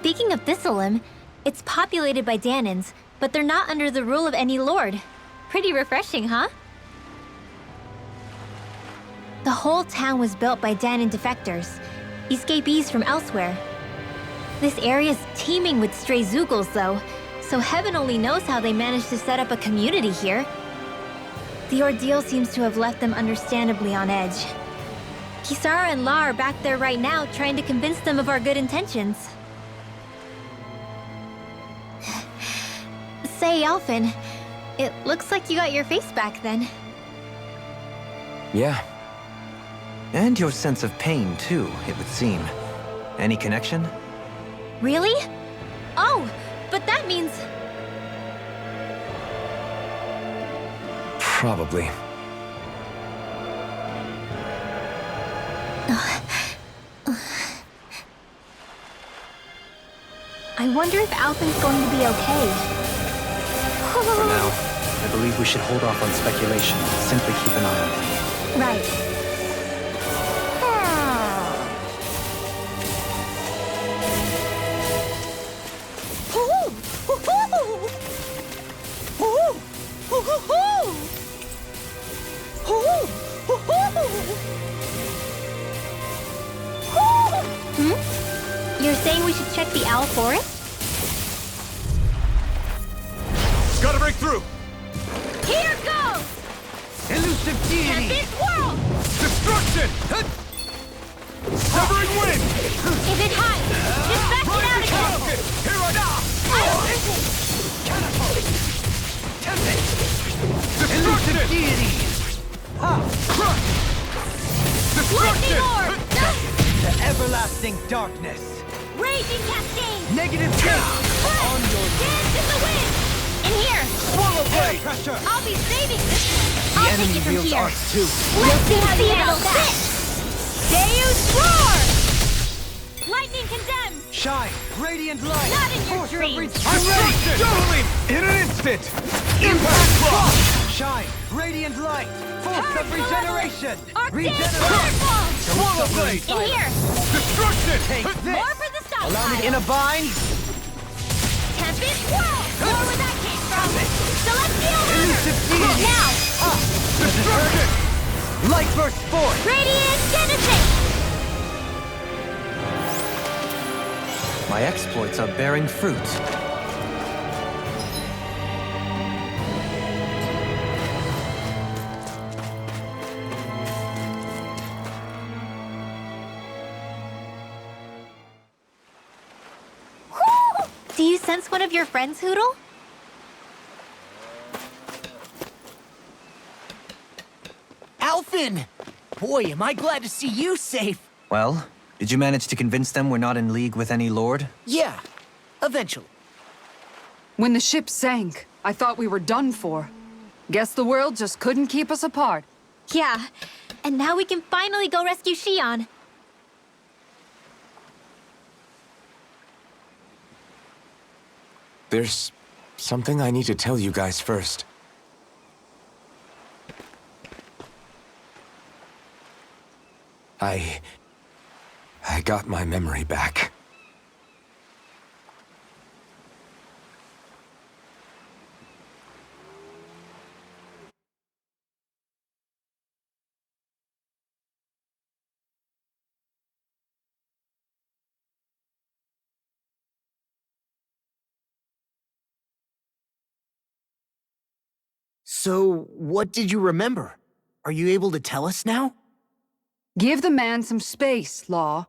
Speaking of Thistleum, it's populated by Danans, but they're not under the rule of any lord. Pretty refreshing, huh? The whole town was built by Danan defectors, escapees from elsewhere. This area's teeming with stray Zoogles, though, so heaven only knows how they managed to set up a community here. The ordeal seems to have left them understandably on edge. Kisara and La are back there right now trying to convince them of our good intentions. Say, Alphen, it looks like you got your face back then. Yeah. And your sense of pain, too, it would seem. Any connection? Really? Oh, but that means... Probably. I wonder if Alphen's going to be okay. For now, I believe we should hold off on speculation. Simply keep an eye on him. Right. You're saying we should check the owl forest? Gotta break through! Here goes! Elusive deity! Tempest Whirl! Destruction! Severing wind! If it hides, just back it out again! Here I Catapult! Tempest! Elusive deity! Crush! Lightning Destruction! Orb! The everlasting darkness. Raging Cascade! Negative change. On your Dance in the wind! In here! swallow blade pressure. I'll be saving this one! The I'll enemy take it from wields here! arts too. Let's see how you handle that! Deus Roar! Lightning condemns! Shine, radiant light. Not in your Force of dreams. reach- I'm ready! Doubling! In an instant! Impact block! Shine, radiant light. Force of Purge regeneration. Arctic Regeneration. Waterfall! Swallow blade! In here! Destruction! Take this. More for the stop Allow me pile. in a bind. Tempest Whirl! More where that came from! Celestial Hammer! Elusive deity. Now! Destruction! Light burst forth. Radiant Genesis! My exploits are bearing fruit. Do you sense one of your friends, Hoodle? Alphen! Boy, am I glad to see you safe. Well, did you manage to convince them we're not in league with any lord? Yeah, eventually. When the ship sank, I thought we were done for. Guess the world just couldn't keep us apart. Yeah, and now we can finally go rescue Xion. There's something I need to tell you guys first. I got my memory back. So, what did you remember? Are you able to tell us now? Give the man some space, Law.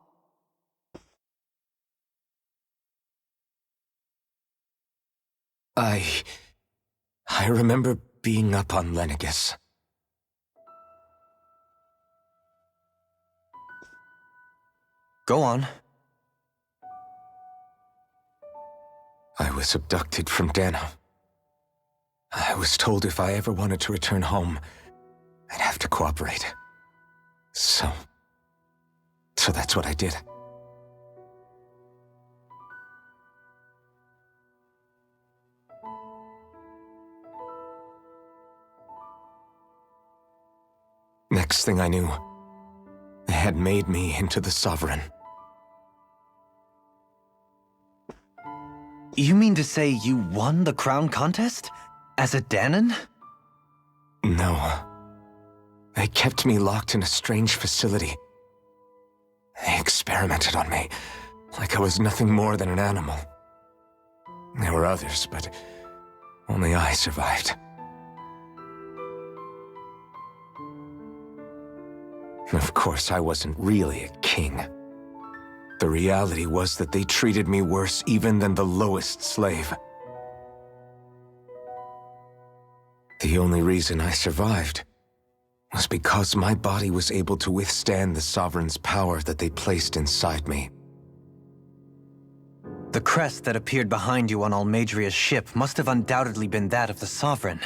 I remember being up on Lenegus. Go on. I was abducted from Dana. I was told if I ever wanted to return home, I'd have to cooperate. So that's what I did. Next thing I knew, they had made me into the Sovereign. You mean to say you won the crown contest? As a Danon? No. They kept me locked in a strange facility. They experimented on me, like I was nothing more than an animal. There were others, but only I survived. Of course, I wasn't really a king. The reality was that they treated me worse even than the lowest slave. The only reason I survived was because my body was able to withstand the Sovereign's power that they placed inside me. The crest that appeared behind you on Almadria's ship must have undoubtedly been that of the Sovereign.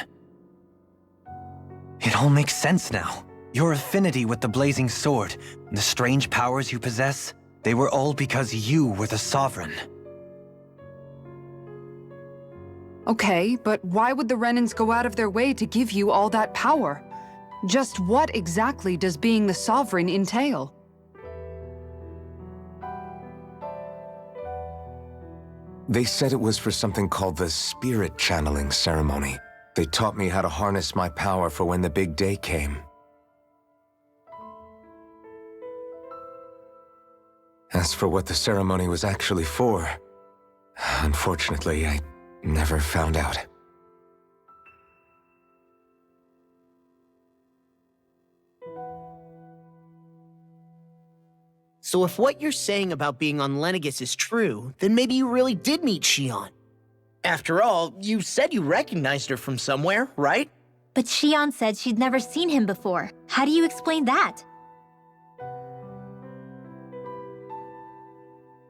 It all makes sense now. Your affinity with the Blazing Sword, and the strange powers you possess, they were all because you were the Sovereign. Okay, but why would the Renans go out of their way to give you all that power? Just what exactly does being the Sovereign entail? They said it was for something called the Spirit Channeling Ceremony. They taught me how to harness my power for when the big day came. As for what the ceremony was actually for, unfortunately, I never found out. So if what you're saying about being on Lenegis is true, then maybe you really did meet Xion. After all, you said you recognized her from somewhere, right? But Xion said she'd never seen him before. How do you explain that?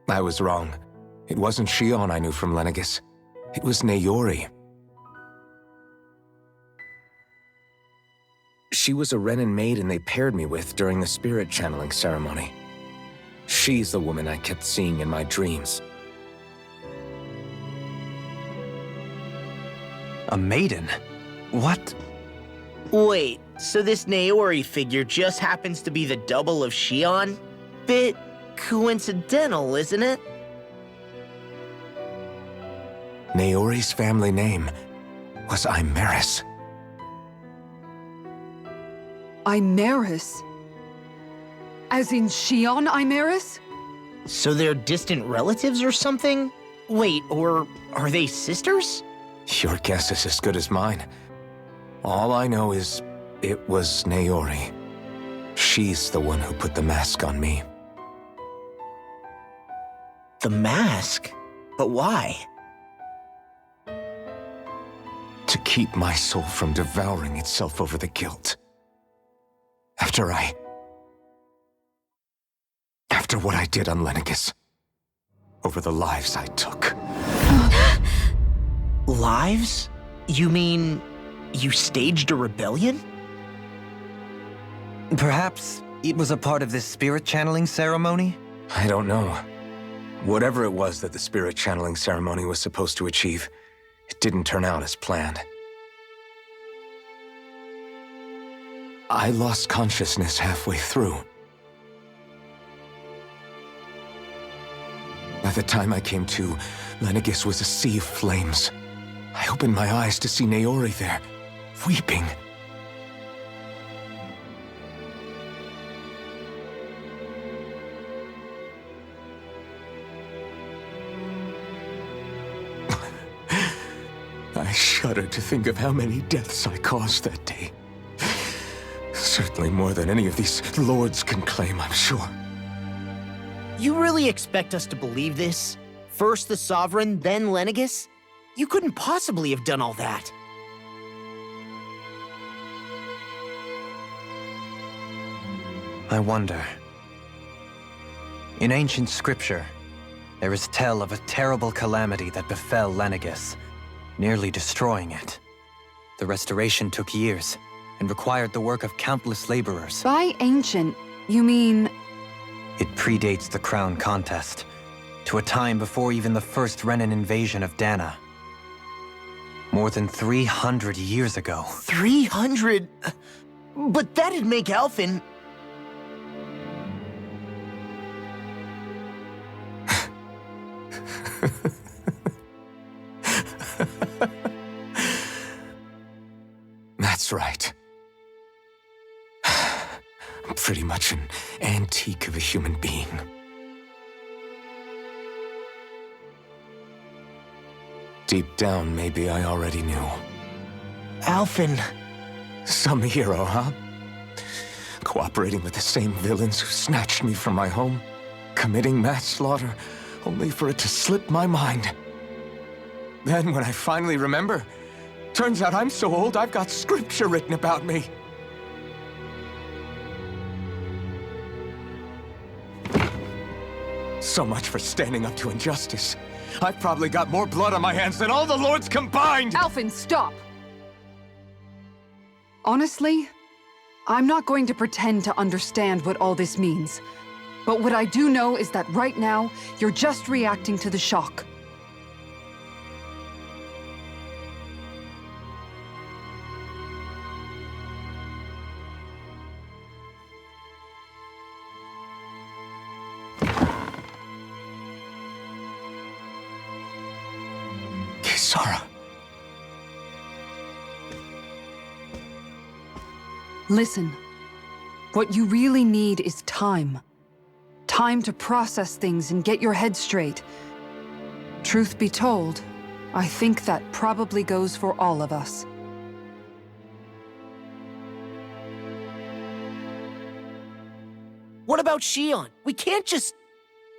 I was wrong. It wasn't Xion I knew from Lenegis. It was Naori. She was a Renan maiden they paired me with during the spirit channeling ceremony. She's the woman I kept seeing in my dreams. A maiden? What? Wait, so this Naori figure just happens to be the double of Xion? Bit coincidental, isn't it? Naori's family name was Imeris. Imeris? As in Xion Imeris? So they're distant relatives or something? Wait, or are they sisters? Your guess is as good as mine. All I know is it was Naori. She's the one who put the mask on me. The mask? But why? To keep my soul from devouring itself over the guilt. After what I did on Lenegis. Over the lives I took. Lives? You mean you staged a rebellion? Perhaps it was a part of this spirit channeling ceremony? I don't know. Whatever it was that the spirit channeling ceremony was supposed to achieve, it didn't turn out as planned. I lost consciousness halfway through. By the time I came to, Lenegis was a sea of flames. I opened my eyes to see Naori there, weeping. I shudder to think of how many deaths I caused that day. Certainly more than any of these lords can claim, I'm sure. You really expect us to believe this? First the Sovereign, then Lenegis? You couldn't possibly have done all that. I wonder. In ancient scripture, there is tell of a terrible calamity that befell Lenegis, nearly destroying it. The restoration took years, and required the work of countless laborers. By ancient, you mean... It predates the crown contest, to a time before even the first Renan invasion of Dana. More than 300 years ago. 300? But that'd make Alphen... That's right. I'm pretty much an antique of a human being. Deep down, maybe I already knew. Alphen. Some hero, huh? Cooperating with the same villains who snatched me from my home, committing mass slaughter, only for it to slip my mind. Then, when I finally remember, turns out I'm so old I've got scripture written about me. So much for standing up to injustice. I've probably got more blood on my hands than all the lords combined! Alphen, stop! Honestly, I'm not going to pretend to understand what all this means. But what I do know is that right now, you're just reacting to the shock. Kisara. Listen, what you really need is time. Time to process things and get your head straight. Truth be told, I think that probably goes for all of us. What about Shion? We can't just...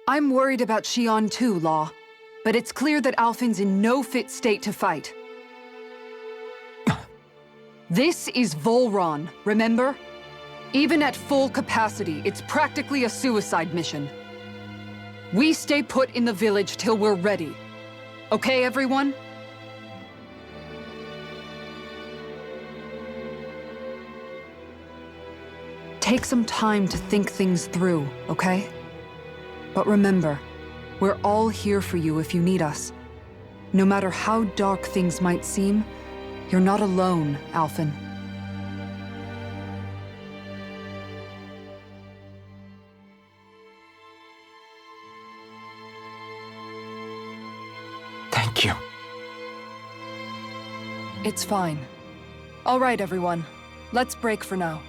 I'm worried about Shion too, Law. But it's clear that Alphen's in no fit state to fight. This is Volron, remember? Even at full capacity, it's practically a suicide mission. We stay put in the village till we're ready. Okay, everyone? Take some time to think things through, okay? But remember, we're all here for you if you need us. No matter how dark things might seem, you're not alone, Alphen. Thank you. It's fine. All right, everyone. Let's break for now.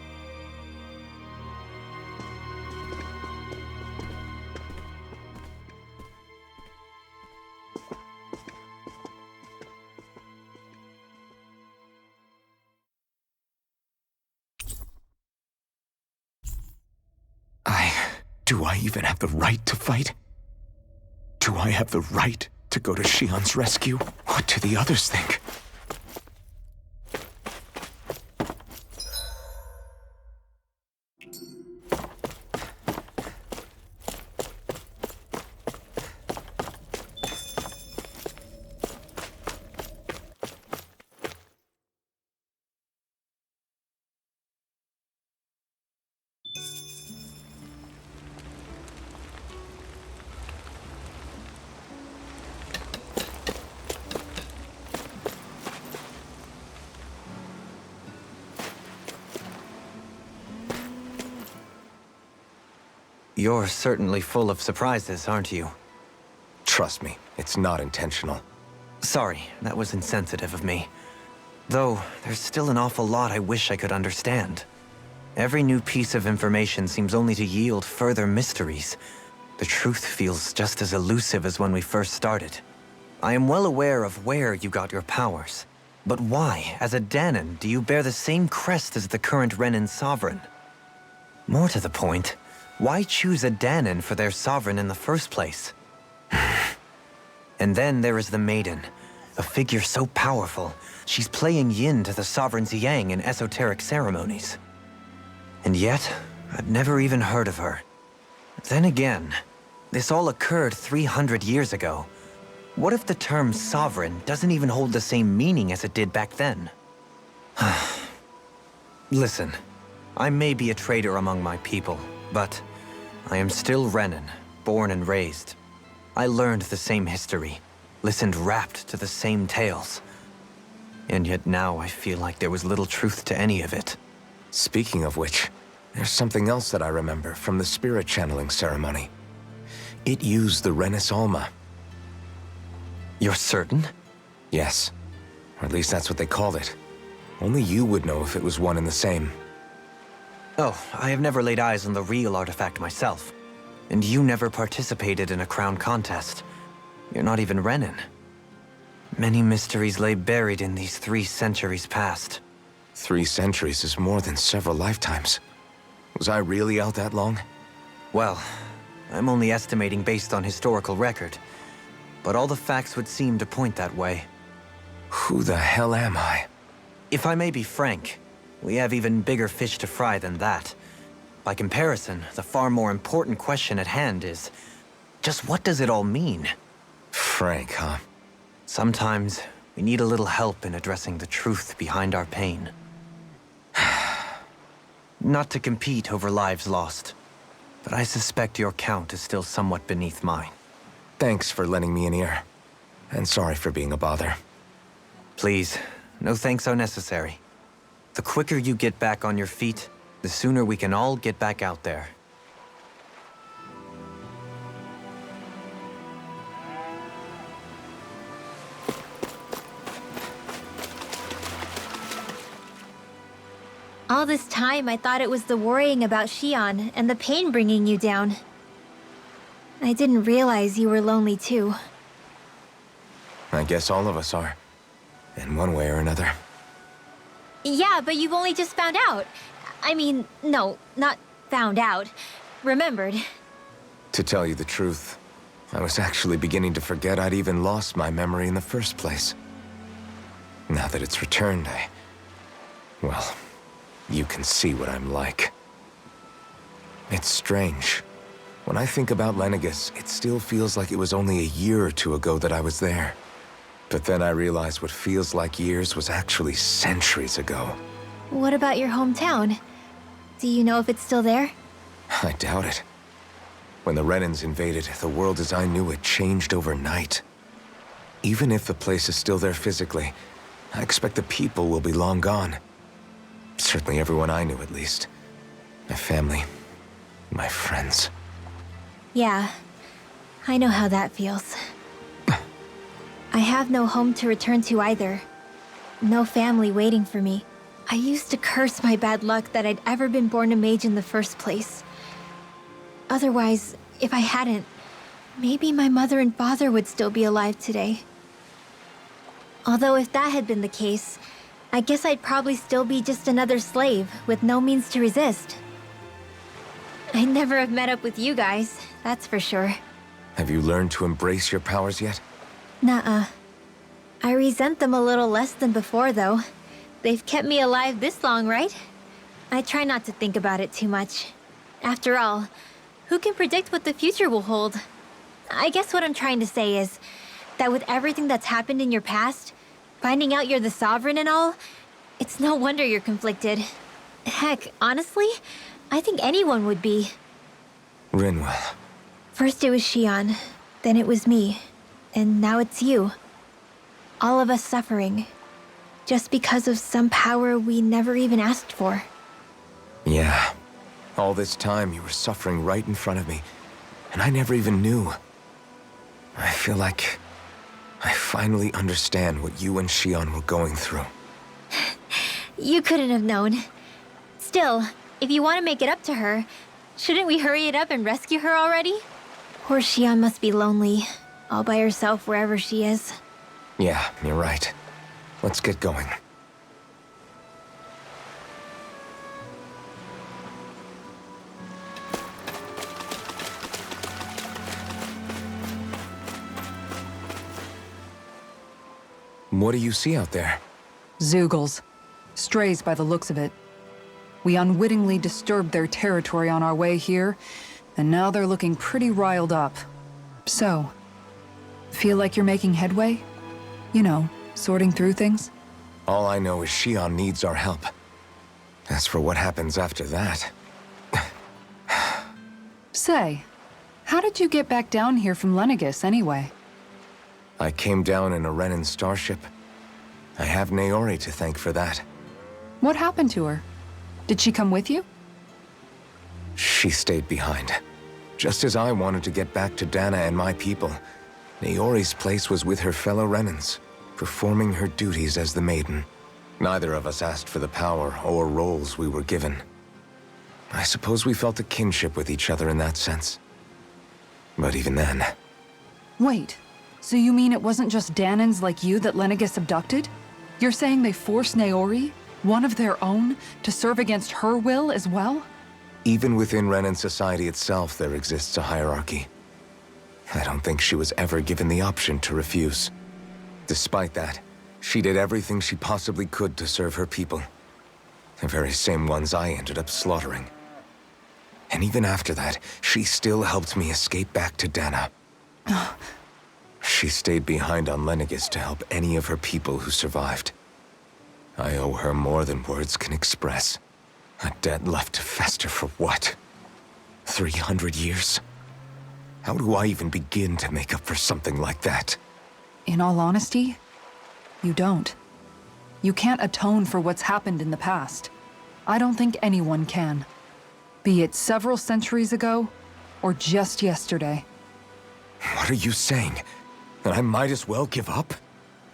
Do I even have the right to fight? Do I have the right to go to Shion's rescue? What do the others think? You're certainly full of surprises, aren't you? Trust me, it's not intentional. Sorry, that was insensitive of me. Though, there's still an awful lot I wish I could understand. Every new piece of information seems only to yield further mysteries. The truth feels just as elusive as when we first started. I am well aware of where you got your powers. But why, as a Danon, do you bear the same crest as the current Renin sovereign? More to the point, why choose a Danon for their sovereign in the first place? And then there is the Maiden, a figure so powerful, she's playing yin to the sovereign's yang in esoteric ceremonies. And yet, I've never even heard of her. Then again, this all occurred 300 years ago. What if the term sovereign doesn't even hold the same meaning as it did back then? Listen, I may be a traitor among my people, but I am still Renin, born and raised. I learned the same history, listened rapt to the same tales. And yet now I feel like there was little truth to any of it. Speaking of which, there's something else that I remember from the spirit channeling ceremony. It used the Renis Alma. You're certain? Yes. Or at least that's what they called it. Only you would know if it was one and the same. Oh, I have never laid eyes on the real artifact myself. And you never participated in a crown contest. You're not even Renin. Many mysteries lay buried in these 3 centuries past. 3 centuries is more than several lifetimes. Was I really out that long? Well, I'm only estimating based on historical record. But all the facts would seem to point that way. Who the hell am I? If I may be frank, we have even bigger fish to fry than that. By comparison, the far more important question at hand is, just what does it all mean? Frank, huh? Sometimes, we need a little help in addressing the truth behind our pain. Not to compete over lives lost, but I suspect your count is still somewhat beneath mine. Thanks for lending me an ear. And sorry for being a bother. Please, no thanks are necessary. The quicker you get back on your feet, the sooner we can all get back out there. All this time, I thought it was the worrying about Shion and the pain bringing you down. I didn't realize you were lonely too. I guess all of us are. In one way or another. Yeah, but you've only just found out. I mean, no, not found out. Remembered. To tell you the truth, I was actually beginning to forget I'd even lost my memory in the first place. Now that it's returned, well, you can see what I'm like. It's strange. When I think about Lenegis, it still feels like it was only a year or 2 ago that I was there. But then I realized what feels like years was actually centuries ago. What about your hometown? Do you know if it's still there? I doubt it. When the Renins invaded, the world as I knew it changed overnight. Even if the place is still there physically, I expect the people will be long gone. Certainly everyone I knew, at least. My family, my friends. Yeah, I know how that feels. I have no home to return to either. No family waiting for me. I used to curse my bad luck that I'd ever been born a mage in the first place. Otherwise, if I hadn't, maybe my mother and father would still be alive today. Although if that had been the case, I guess I'd probably still be just another slave with no means to resist. I'd never have met up with you guys, that's for sure. Have you learned to embrace your powers yet? Nuh-uh. I resent them a little less than before, though. They've kept me alive this long, right? I try not to think about it too much. After all, who can predict what the future will hold? I guess what I'm trying to say is that with everything that's happened in your past, finding out you're the Sovereign and all, it's no wonder you're conflicted. Heck, honestly, I think anyone would be. Rinwell. First it was Shion, then it was me, and now it's you. All of us suffering, just because of some power we never even asked for. Yeah. All this time you were suffering right in front of me, and I never even knew. I feel like I finally understand what you and Shion were going through. You couldn't have known. Still, if you want to make it up to her, shouldn't we hurry it up and rescue her already? Poor Shion must be lonely, all by herself wherever she is. Yeah, you're right. Let's get going. What do you see out there? Zeugles. Strays by the looks of it. We unwittingly disturbed their territory on our way here, and now they're looking pretty riled up. So, feel like you're making headway? You know, sorting through things? All I know is Shion needs our help. As for what happens after that... Say, how did you get back down here from Lenegis, anyway? I came down in a Renin starship. I have Naori to thank for that. What happened to her? Did she come with you? She stayed behind. Just as I wanted to get back to Dana and my people, Naori's place was with her fellow Renins, performing her duties as the Maiden. Neither of us asked for the power or roles we were given. I suppose we felt a kinship with each other in that sense. But even then... Wait, so you mean it wasn't just Danans like you that Lenegis abducted? You're saying they forced Naori, one of their own, to serve against her will as well? Even within Renan society itself, there exists a hierarchy. I don't think she was ever given the option to refuse. Despite that, she did everything she possibly could to serve her people. The very same ones I ended up slaughtering. And even after that, she still helped me escape back to Dana. She stayed behind on Lenegis to help any of her people who survived. I owe her more than words can express. A debt left to fester for what? 300 years? How do I even begin to make up for something like that? In all honesty, you don't. You can't atone for what's happened in the past. I don't think anyone can. Be it several centuries ago, or just yesterday. What are you saying? That I might as well give up?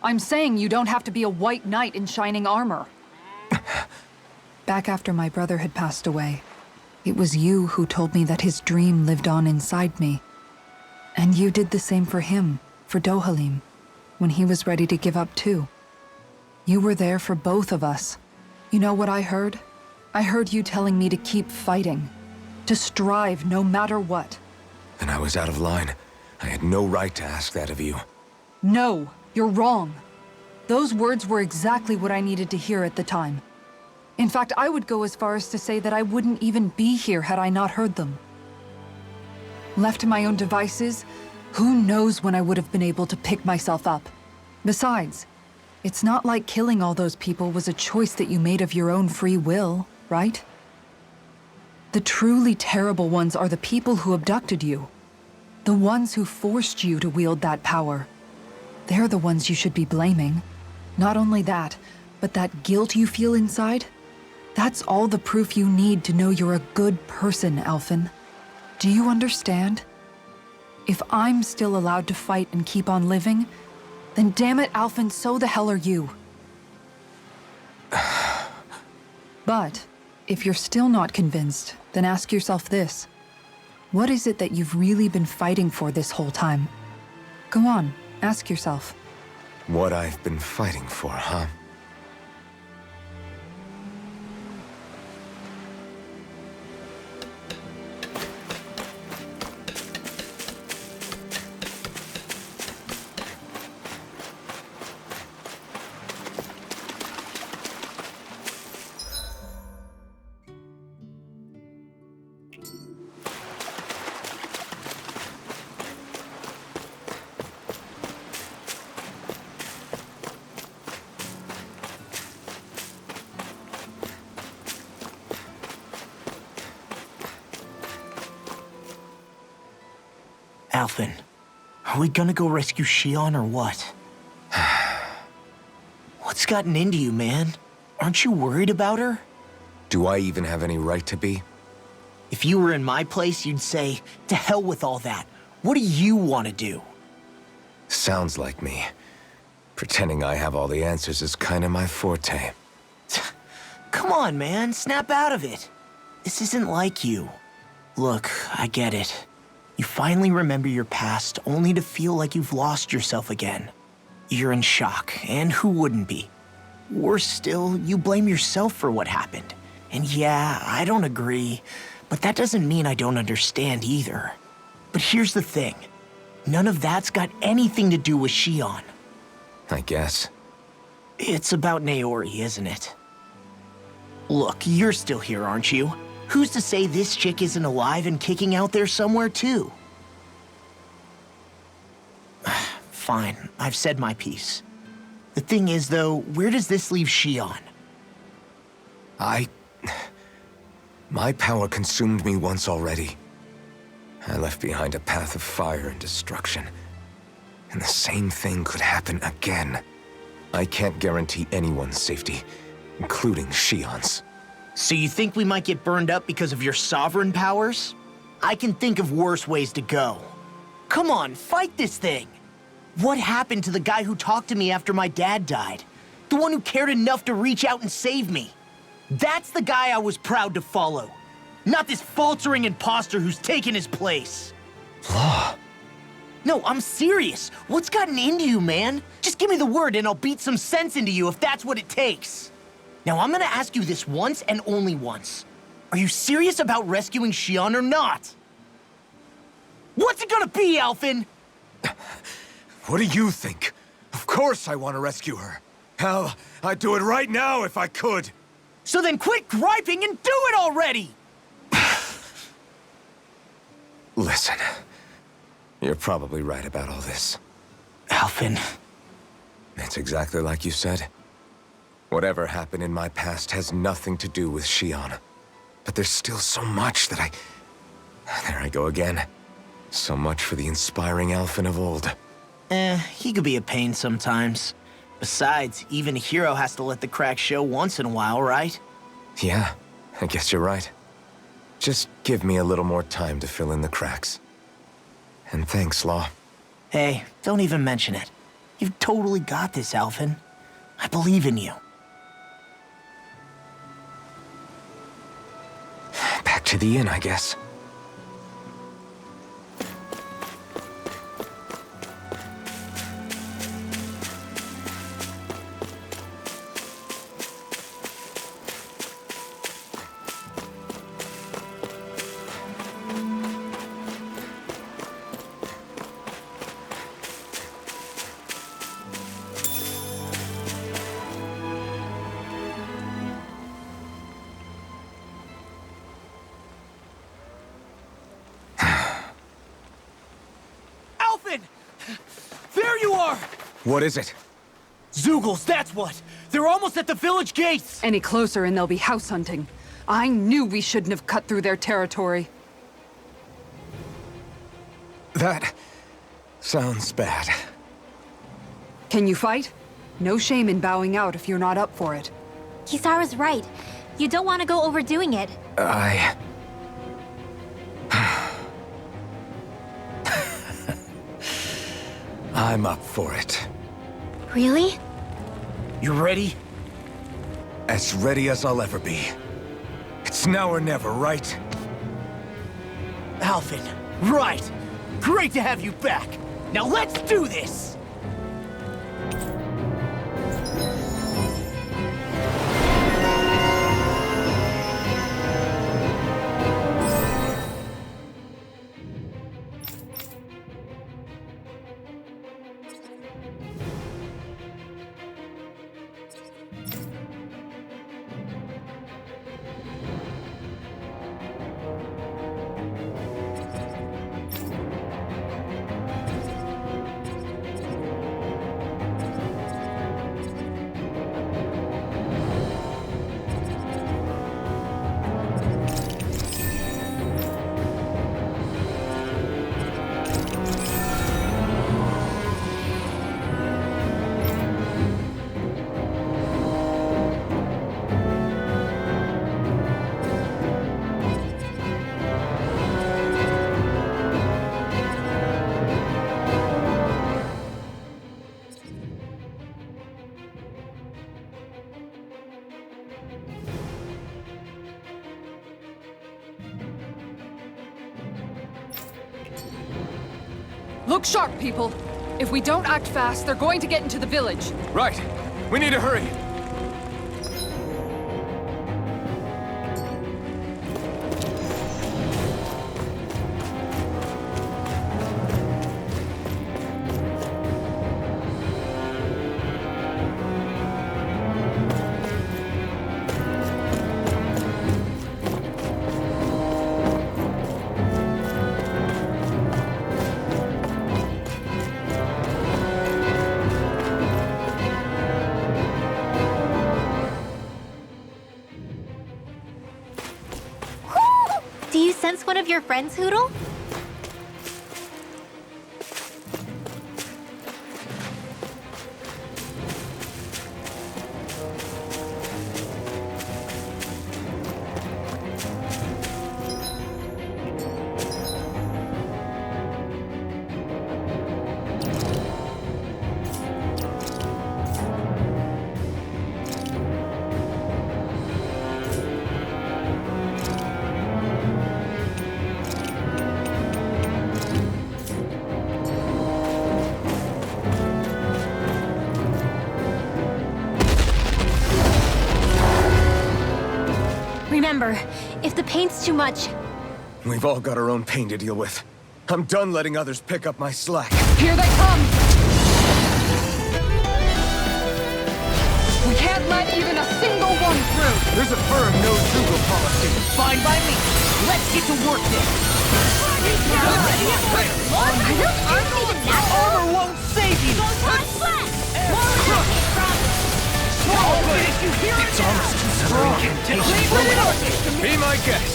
I'm saying you don't have to be a white knight in shining armor. Back after my brother had passed away, it was you who told me that his dream lived on inside me. And you did the same for him, for Dohalim, when he was ready to give up too. You were there for both of us. You know what I heard? I heard you telling me to keep fighting, to strive no matter what. And I was out of line. I had no right to ask that of you. No, you're wrong. Those words were exactly what I needed to hear at the time. In fact, I would go as far as to say that I wouldn't even be here had I not heard them. Left to my own devices, who knows when I would have been able to pick myself up. Besides, it's not like killing all those people was a choice that you made of your own free will, right? The truly terrible ones are the people who abducted you. The ones who forced you to wield that power. They're the ones you should be blaming. Not only that, but that guilt you feel inside, that's all the proof you need to know you're a good person, Alphen. Do you understand? If I'm still allowed to fight and keep on living, then damn it, Alphen, so the hell are you. But if you're still not convinced, then ask yourself this. What is it that you've really been fighting for this whole time? Go on, ask yourself. What I've been fighting for, huh? Alphen, are we gonna go rescue Shion or what? What's gotten into you, man? Aren't you worried about her? Do I even have any right to be? If you were in my place, you'd say, to hell with all that. What do you want to do? Sounds like me. Pretending I have all the answers is kind of my forte. Come on, man, snap out of it. This isn't like you. Look, I get it. You finally remember your past, only to feel like you've lost yourself again. You're in shock, and who wouldn't be? Worse still, you blame yourself for what happened. And yeah, I don't agree, but that doesn't mean I don't understand either. But here's the thing. None of that's got anything to do with Shion. I guess. It's about Naori, isn't it? Look, you're still here, aren't you? Who's to say this chick isn't alive and kicking out there somewhere, too? Fine, I've said my piece. The thing is, though, where does this leave Shion? My power consumed me once already. I left behind a path of fire and destruction. And the same thing could happen again. I can't guarantee anyone's safety, including Shion's. So you think we might get burned up because of your sovereign powers? I can think of worse ways to go. Come on, fight this thing! What happened to the guy who talked to me after my dad died? The one who cared enough to reach out and save me. That's the guy I was proud to follow. Not this faltering imposter who's taken his place. Law. No, I'm serious. What's gotten into you, man? Just give me the word and I'll beat some sense into you if that's what it takes. Now, I'm gonna ask you this once and only once. Are you serious about rescuing Xion or not? What's it gonna be, Alphen? What do you think? Of course I want to rescue her. Hell, I'd do it right now if I could. So then quit griping and do it already! Listen, you're probably right about all this. Alphen. It's exactly like you said. Whatever happened in my past has nothing to do with Xion. But there's still so much that There I go again. So much for the inspiring Alphen of old. He could be a pain sometimes. Besides, even a hero has to let the cracks show once in a while, right? Yeah, I guess you're right. Just give me a little more time to fill in the cracks. And thanks, Law. Hey, don't even mention it. You've totally got this, Alphen. I believe in you. Back to the inn, I guess. There you are! What is it? Zeugles, that's what! They're almost at the village gates! Any closer and they'll be house hunting. I knew we shouldn't have cut through their territory. That sounds bad. Can you fight? No shame in bowing out if you're not up for it. Kisara's right. You don't want to go overdoing it. I'm up for it. Really? You ready? As ready as I'll ever be. It's now or never, right? Alphen, right! Great to have you back! Now let's do this! Look sharp, people. If we don't act fast, they're going to get into the village. Right. We need to hurry. Do you sense one of your friends, Hoodle? remember, if the pain's too much... We've all got our own pain to deal with. I'm done letting others pick up my slack. Here they come! We can't let even a single one through! There's a firm no-Zoogle policy. Fine by me. Let's get to work then. Armor won't save you. It's almost too strong. Be my guest.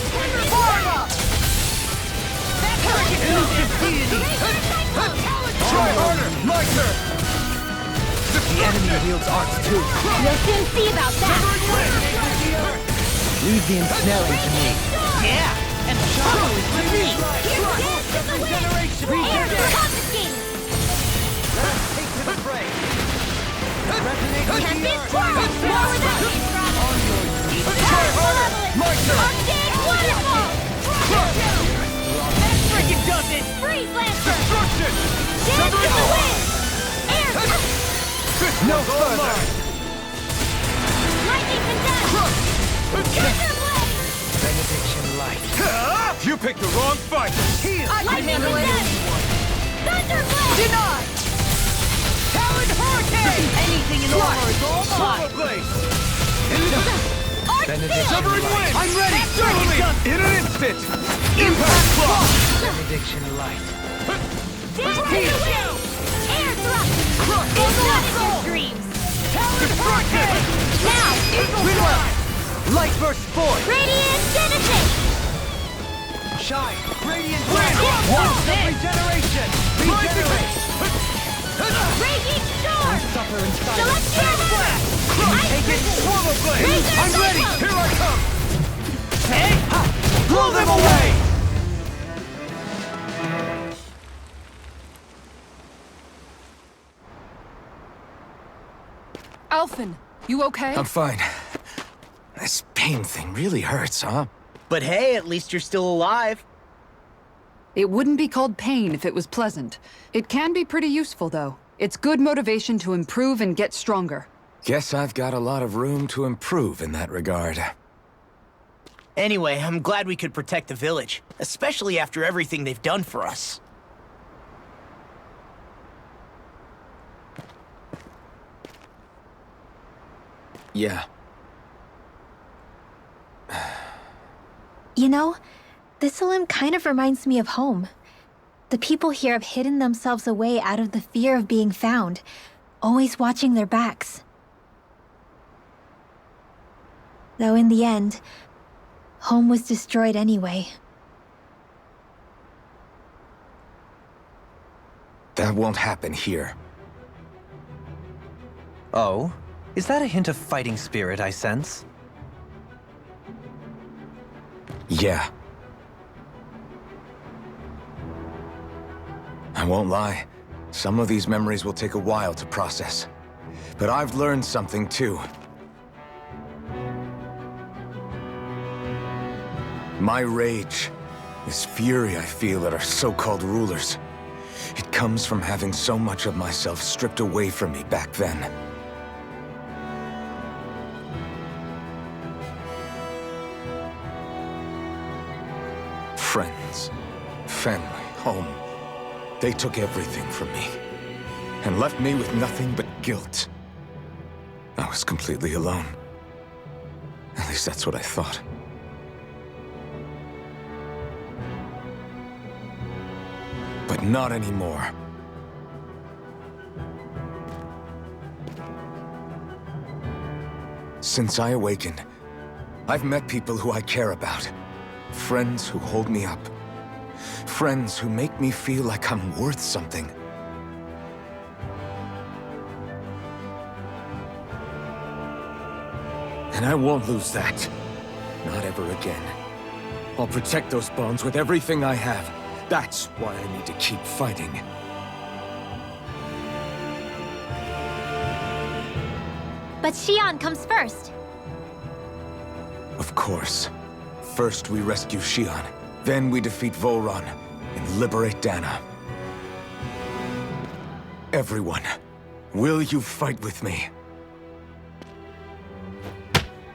Try harder, my turn. The enemy wields arts too. We'll soon see about that. Leave the ensnaring to me. Yeah, and the shadow is to me. Air confiscating. Take to the fray. Resonate with Can't the be earth. squirrel. More where that came from. Try harder, my turn. Big waterfall. That frickin' does it. Freeze Lancer. Destruction. Dance in the wind. Air. No further. Lightning condemned. Thunder blade. Benediction light. You picked the wrong fight. Lightning condemned. Thunder blade. Denied. Talon Hurricane. Anything in order is all mine. Blade. Arch Benediction field. Severing light. wind. I'm ready. Totally. In an instant. Impact block. Benediction light. Dance in the wind. Air thrust. It's not in your dreams. Talon Hurricane. Now. Eagle Fly. Light burst forth. Radiant Genesis. Shine. Radiant Wind. What's this? Regeneration. Regenerate. Raging storm. Suffer in silence. Celestial blast. Take it. Swallow blade. Razor I'm ready. cycle. Here I come. Hey. Blow them away. Alphen, you okay? I'm fine. This pain thing really hurts, huh? But hey, at least you're still alive. It wouldn't be called pain if it was pleasant. It can be pretty useful, though. It's good motivation to improve and get stronger. Guess I've got a lot of room to improve in that regard. Anyway, I'm glad we could protect the village, especially after everything they've done for us. Yeah. You know, this Olim kind of reminds me of home. The people here have hidden themselves away out of the fear of being found, always watching their backs. Though in the end, home was destroyed anyway. That won't happen here. Oh? Is that a hint of fighting spirit I sense? Yeah. I won't lie. Some of these memories will take a while to process. But I've learned something too. My rage, this fury I feel at our so-called rulers, it comes from having so much of myself stripped away from me back then. Friends, family, home. They took everything from me and left me with nothing but guilt. I was completely alone. At least that's what I thought. But not anymore. Since I awakened, I've met people who I care about. Friends who hold me up. Friends who make me feel like I'm worth something. And I won't lose that. Not ever again. I'll protect those bonds with everything I have. That's why I need to keep fighting. But Xion comes first. Of course. First we rescue Xion, then we defeat Voron and liberate Dana. Everyone, will you fight with me?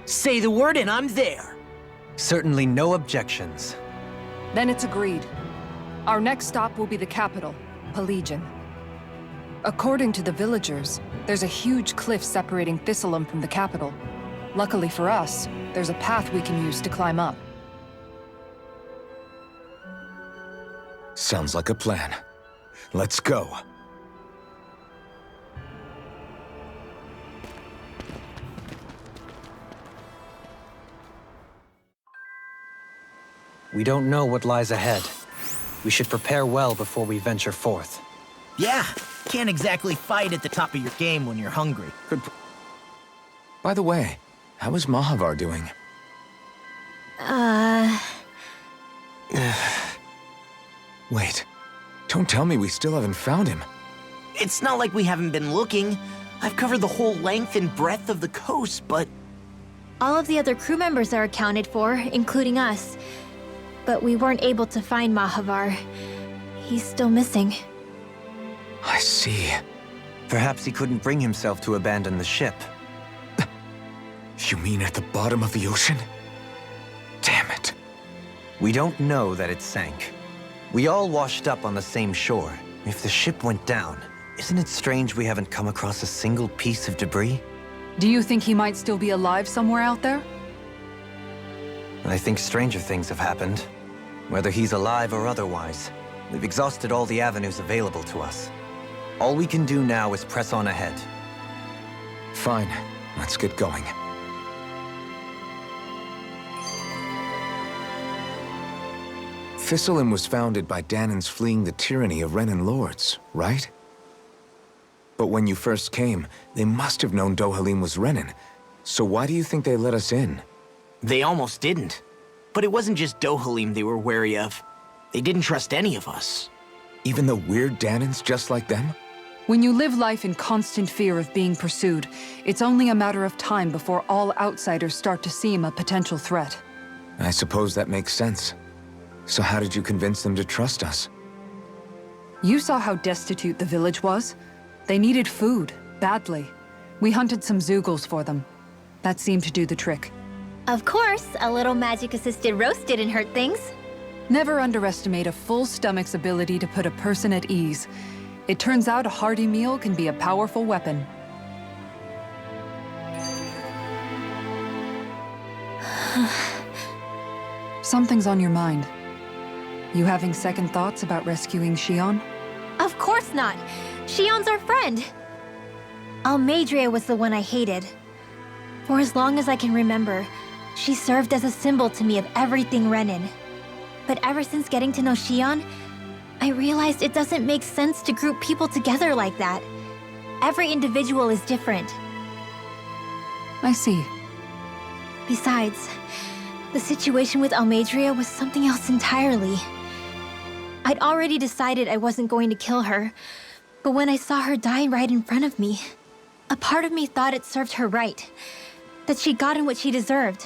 Say the word and I'm there. Certainly no objections. Then it's agreed. Our next stop will be the capital, Pelegion. According to the villagers, there's a huge cliff separating Thistleum from the capital. Luckily for us, there's a path we can use to climb up. Sounds like a plan. Let's go. We don't know what lies ahead. We should prepare well before we venture forth. Yeah, can't exactly fight at the top of your game when you're hungry. By the way, how is Mahavar doing? Wait, don't tell me we still haven't found him. It's not like we haven't been looking. I've covered the whole length and breadth of the coast, but... All of the other crew members are accounted for, including us. But we weren't able to find Mahavar. He's still missing. I see. Perhaps he couldn't bring himself to abandon the ship. You mean at the bottom of the ocean? Damn it. We don't know that it sank. We all washed up on the same shore. If the ship went down, isn't it strange we haven't come across a single piece of debris? Do you think he might still be alive somewhere out there? I think stranger things have happened. Whether he's alive or otherwise, we've exhausted all the avenues available to us. All we can do now is press on ahead. Fine, let's get going. Thistleum was founded by Danan's fleeing the tyranny of Renan lords, right? But when you first came, they must have known Dohalim was Renan. So why do you think they let us in? They almost didn't. But it wasn't just Dohalim they were wary of. They didn't trust any of us. Even the weird Danans just like them? When you live life in constant fear of being pursued, it's only a matter of time before all outsiders start to seem a potential threat. I suppose that makes sense. So how did you convince them to trust us? You saw how destitute the village was. They needed food, badly. We hunted some Zeugles for them. That seemed to do the trick. Of course, a little magic-assisted roast didn't hurt things. Never underestimate a full stomach's ability to put a person at ease. It turns out a hearty meal can be a powerful weapon. Something's on your mind. You having second thoughts about rescuing Xion? Of course not. Xion's our friend. Almeidrea was the one I hated. For as long as I can remember, she served as a symbol to me of everything Renan. But ever since getting to know Xion, I realized it doesn't make sense to group people together like that. Every individual is different. I see. Besides, the situation with Almeidrea was something else entirely. I'd already decided I wasn't going to kill her, but when I saw her die right in front of me, a part of me thought it served her right, that she'd gotten what she deserved.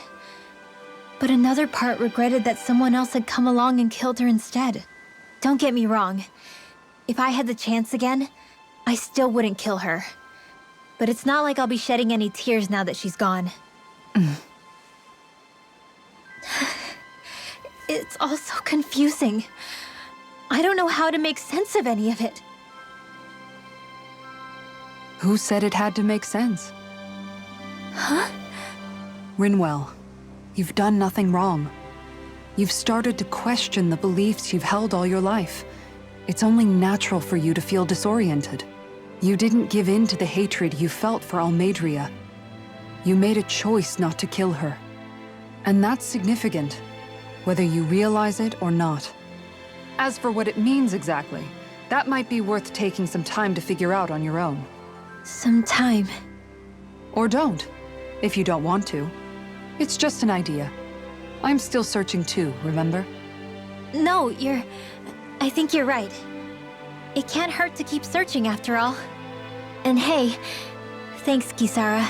But another part regretted that someone else had come along and killed her instead. Don't get me wrong. If I had the chance again, I still wouldn't kill her. But it's not like I'll be shedding any tears now that she's gone. It's all so confusing. I don't know how to make sense of any of it. Who said it had to make sense? Huh? Rinwell, you've done nothing wrong. You've started to question the beliefs you've held all your life. It's only natural for you to feel disoriented. You didn't give in to the hatred you felt for Almeidrea. You made a choice not to kill her. And that's significant, whether you realize it or not. As for what it means exactly, that might be worth taking some time to figure out on your own. Some time. Or don't, if you don't want to. It's just an idea. I'm still searching too, remember? No, I think you're right. It can't hurt to keep searching after all. And hey, thanks, Kisara.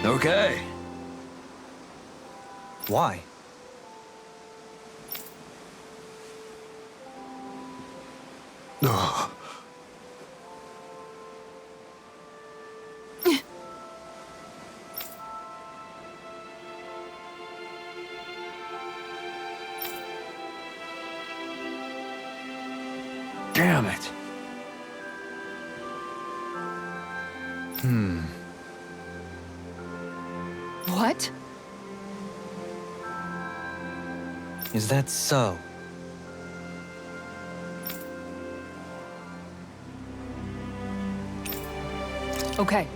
Okay. Why? Damn it. What? Is that so? Okay.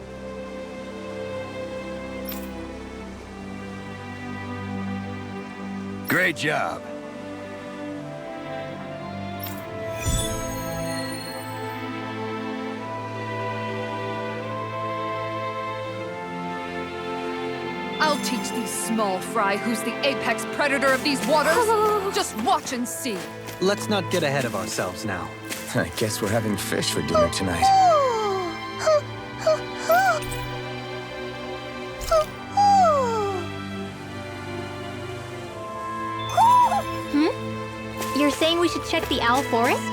Great job. I'll teach these small fry who's the apex predator of these waters. Just watch and see. Let's not get ahead of ourselves now. I guess we're having fish for dinner tonight. You're saying we should check the owl forest?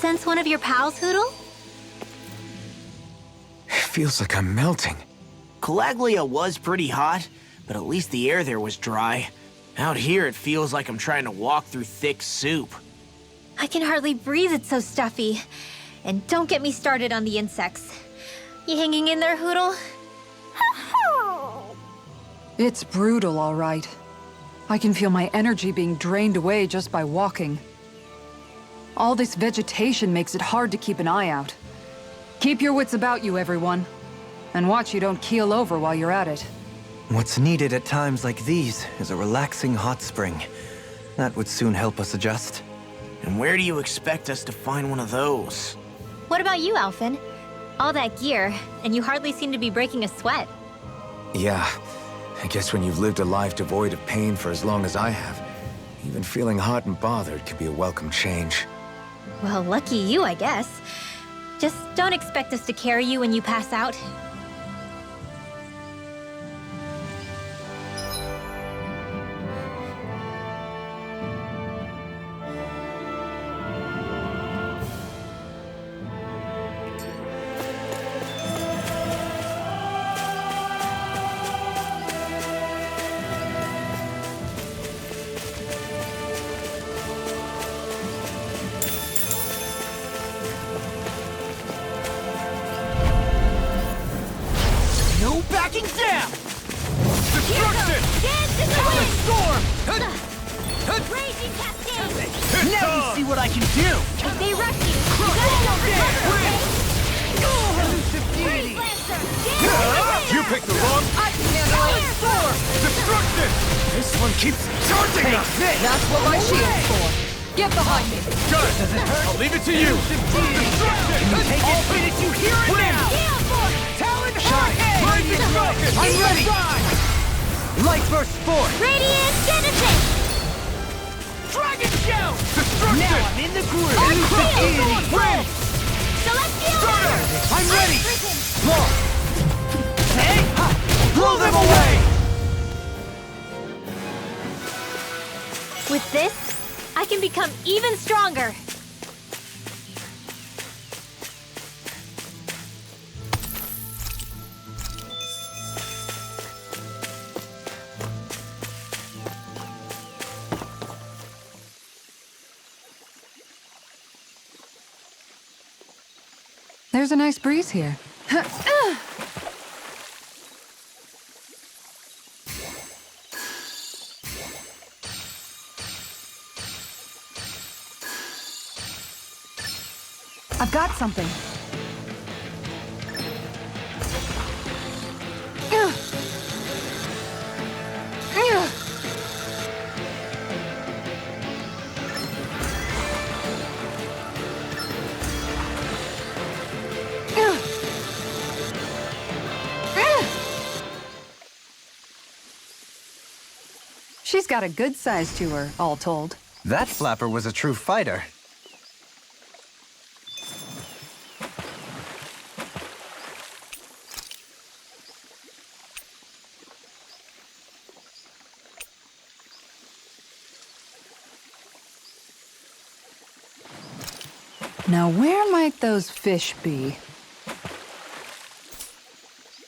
sense one of your pals, Hoodle? It feels like I'm melting. Calaglia was pretty hot, but at least the air there was dry. Out here, it feels like I'm trying to walk through thick soup. I can hardly breathe, it's so stuffy. And don't get me started on the insects. You hanging in there, Hoodle? It's brutal, all right. I can feel my energy being drained away just by walking. All this vegetation makes it hard to keep an eye out. Keep your wits about you, everyone. And watch you don't keel over while you're at it. What's needed at times like these is a relaxing hot spring. That would soon help us adjust. And where do you expect us to find one of those? What about you, Alphen? All that gear, and you hardly seem to be breaking a sweat. Yeah, I guess when you've lived a life devoid of pain for as long as I have, even feeling hot and bothered can be a welcome change. Well, lucky you, I guess. Just don't expect us to carry you when you pass out. No backing down! Destruction! Dance in the wind! Storm! Raging cascade! Now you see what I can do! If they rush you, you gotta go for cover, okay? Elusive deity! Lancer! Dance in the wind! You picked the wrong... I can handle it! Storm! Destruction! This one keeps charging us! That's what my shield's for. Get behind me. Good! I'll leave it to you! Destruction! All minutes you hear it now! Gale Force! Talon Hurricane! Blazing Focus! I'm ready! Light Burst Force! Radiant Genesis! Dragon Shell! Destruction! Now I'm in the groove! Elusive Deity! Wind! Celestial Starter! Water! I'm ready! Prison! Law! Hey! Ha! Blow them away! With this, I can become even stronger. There's a nice breeze here. I've got something. She's got a good size to her, all told. That flapper was a true fighter. Now, where might those fish be?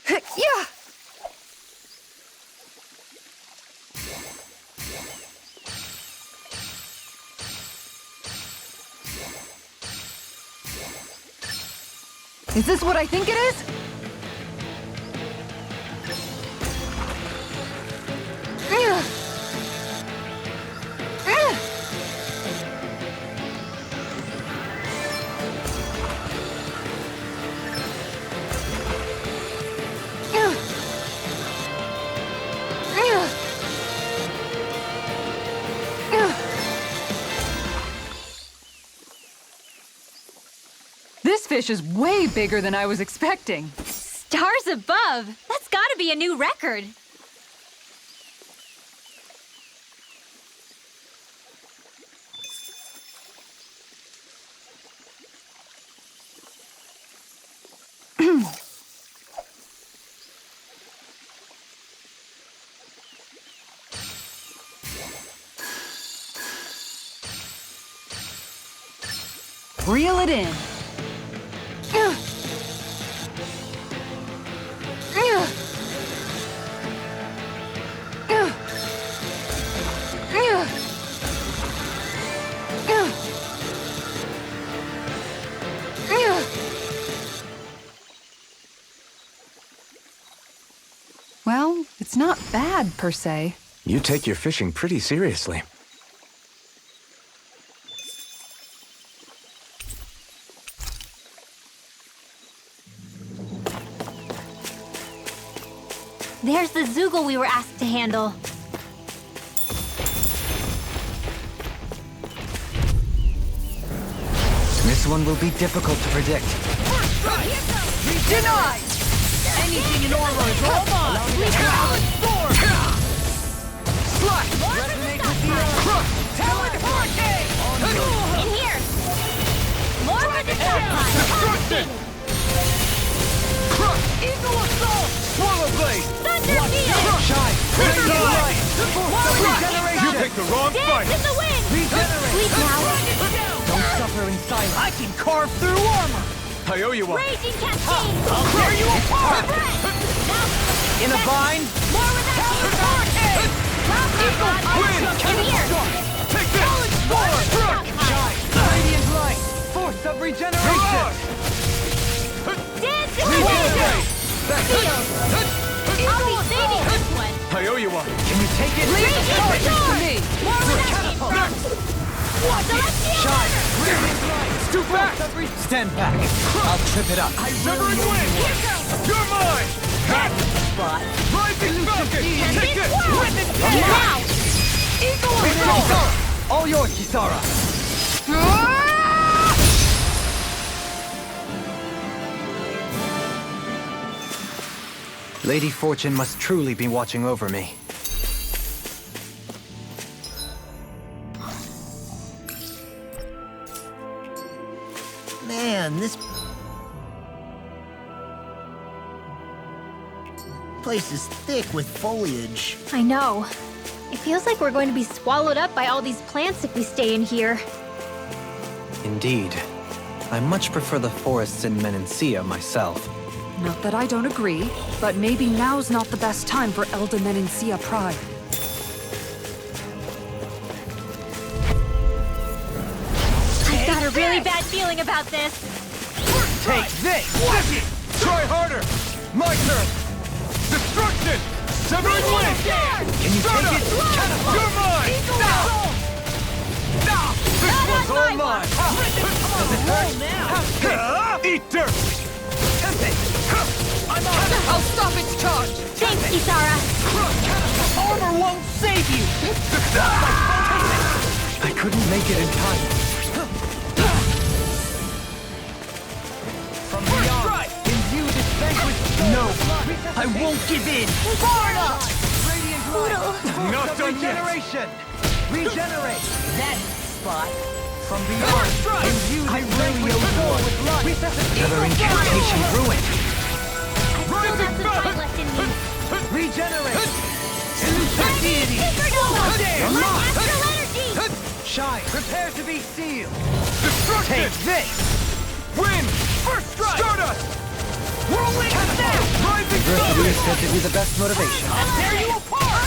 Yeah! Is this what I think it is? This fish is way bigger than I was expecting. Stars above! That's gotta be a new record. Reel it in. Well, it's not bad, per se. You take your fishing pretty seriously. There's the Zoogle we were asked to handle. This one will be difficult to predict. Denied! Anything in Aura is all mine! Slash! Resonate with the Crush! Talon Hurricane! In here! More resistance! Destruction! Crush! Eagle Assault! Swallow Blade! Thunder Field! Shine! Razor Light! Regeneration! You picked the wrong fight! Dance in the wind! Regenerate! Sleep now! Don't suffer in silence. I can carve through armor! I owe you one. Raging Cascade! I'll tear you apart! In a bind? More without Talon Hurricane! Wind! In here! Take this! Struck! Shine! Radiant light! Force of regeneration! Dance in the wind! Field! I'll be saving this one! I owe you one. Can you take it? Raging Storm! me. More without Shine! Radiant light! Too fast! Stand back. I'll trip it up. Severing Wind! You're mine! Rising Falcon! Take this! Now! Eagle Kisara! Assault! All yours, Kisara! Lady Fortune must truly be watching over me. Man, this place is thick with foliage. I know. It feels like we're going to be swallowed up by all these plants if we stay in here. Indeed. I much prefer the forests in Menancia myself. Not that I don't agree, but maybe now's not the best time for Elda Menancia Pride. I've got a really bad feeling about this. Take this! Try harder! My turn! Destruction! Severing Wind! Can you take it? You're mine! This one's all mine! Does it hurt? Eat dirt! I'm on! I'll stop its charge! Thanks, Kisara. Armor won't save you! I couldn't make it in time. From beyond, imbue this vanquish. No, I won't give in! Portal! Not done yet! Regeneration! Regenerate! That spot! From beyond, imbue this vanquish with life. Another incantation ruined. Still got some time left in me. Regenerate! Deity! Astral energy! Shine! Prepare to be sealed! Destruction! Take this! Wind! First strike! Stardust! Whirlwind snap! Rising Adversity is Falcon! said to be the best motivation. I'll tear you apart!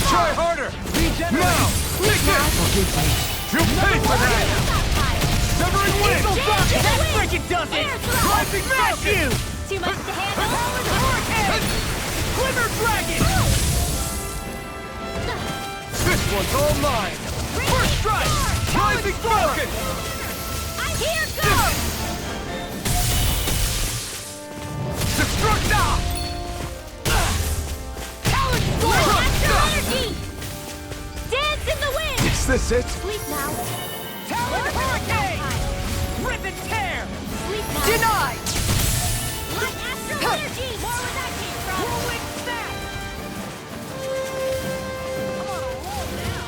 Try harder! Regenerate! Now! Take this! Forgive me. You'll pay for that! Severing Wind! That freaking does it! Rising Falcon! Too much to handle? Hurricane! Glimmer Dragon! This one's all mine! First strike! Rising Falcon! Here goes! Destructa! Talon Storm! Astral energy! Dance in the wind! Is this it? Sleep now. Talon Hurricane! Rip and tear! Sleep now. Denied! Like astral energy! More where that came from! Whirlwind snap! I'm on a roll now!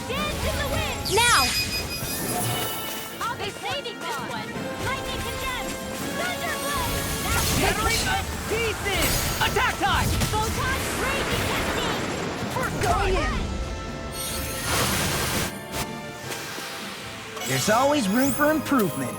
Dance in the wind! Now! I'll be saving this one! Lightning condemned! Thunder blade! Shattering to pieces! Attack time! Photon raging technique! First going in! There's always room for improvement.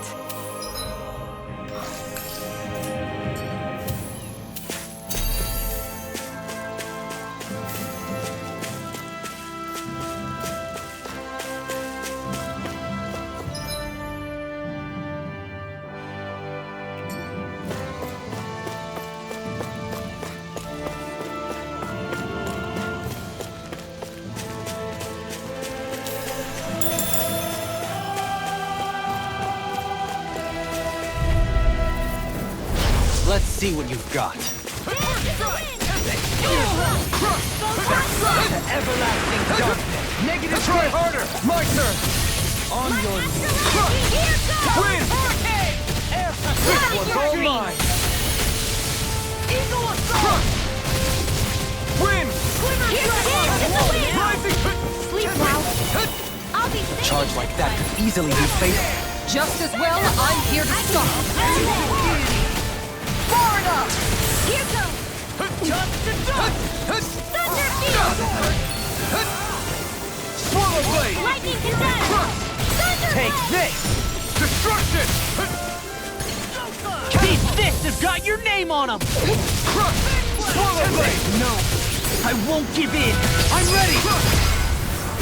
Let's see what you've got. Everlasting darkness! Negative Try harder! My turn! on your Win! This one's all mine! Eagle assault! Win! Rising! Sleep now. I'll be safe. Charge like that could easily be faced. Just as well, I'm here to stop. Far enough! Here goes. Dust to dust! Thunder field. Swallow blade! Lightning condensed. Thunder Take blade. this! Destruction! These fists have got your name on them! Swallow blade! No, I won't give in! I'm ready!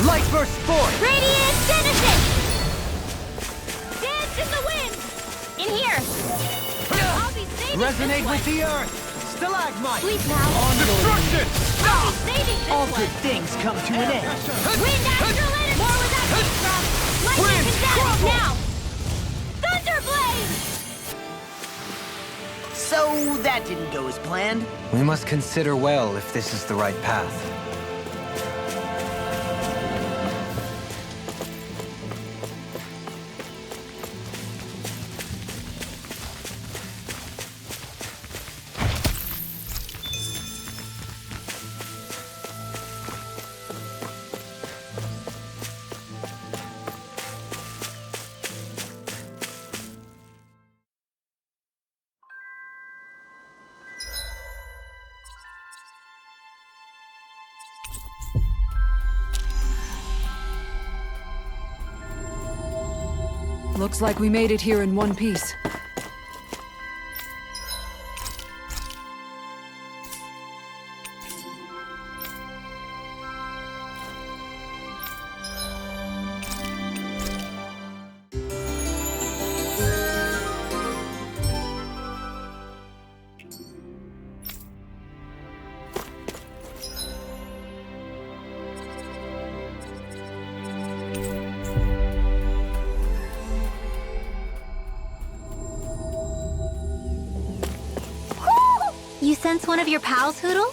Light burst forth! Radiant Genesis. Dance in the wind. In here. I'll be saving Resonate this with one. the earth! Stalagmite! Sleep now. Destruction! I'll be saving this All one. good things come to an end! Wind astral energy. More where that came from. Lightning condensed now. Thunder blade. So that didn't go as planned. We must consider well if this is the right path. Looks like we made it here in one piece. You sense one of your pals, Hoodle?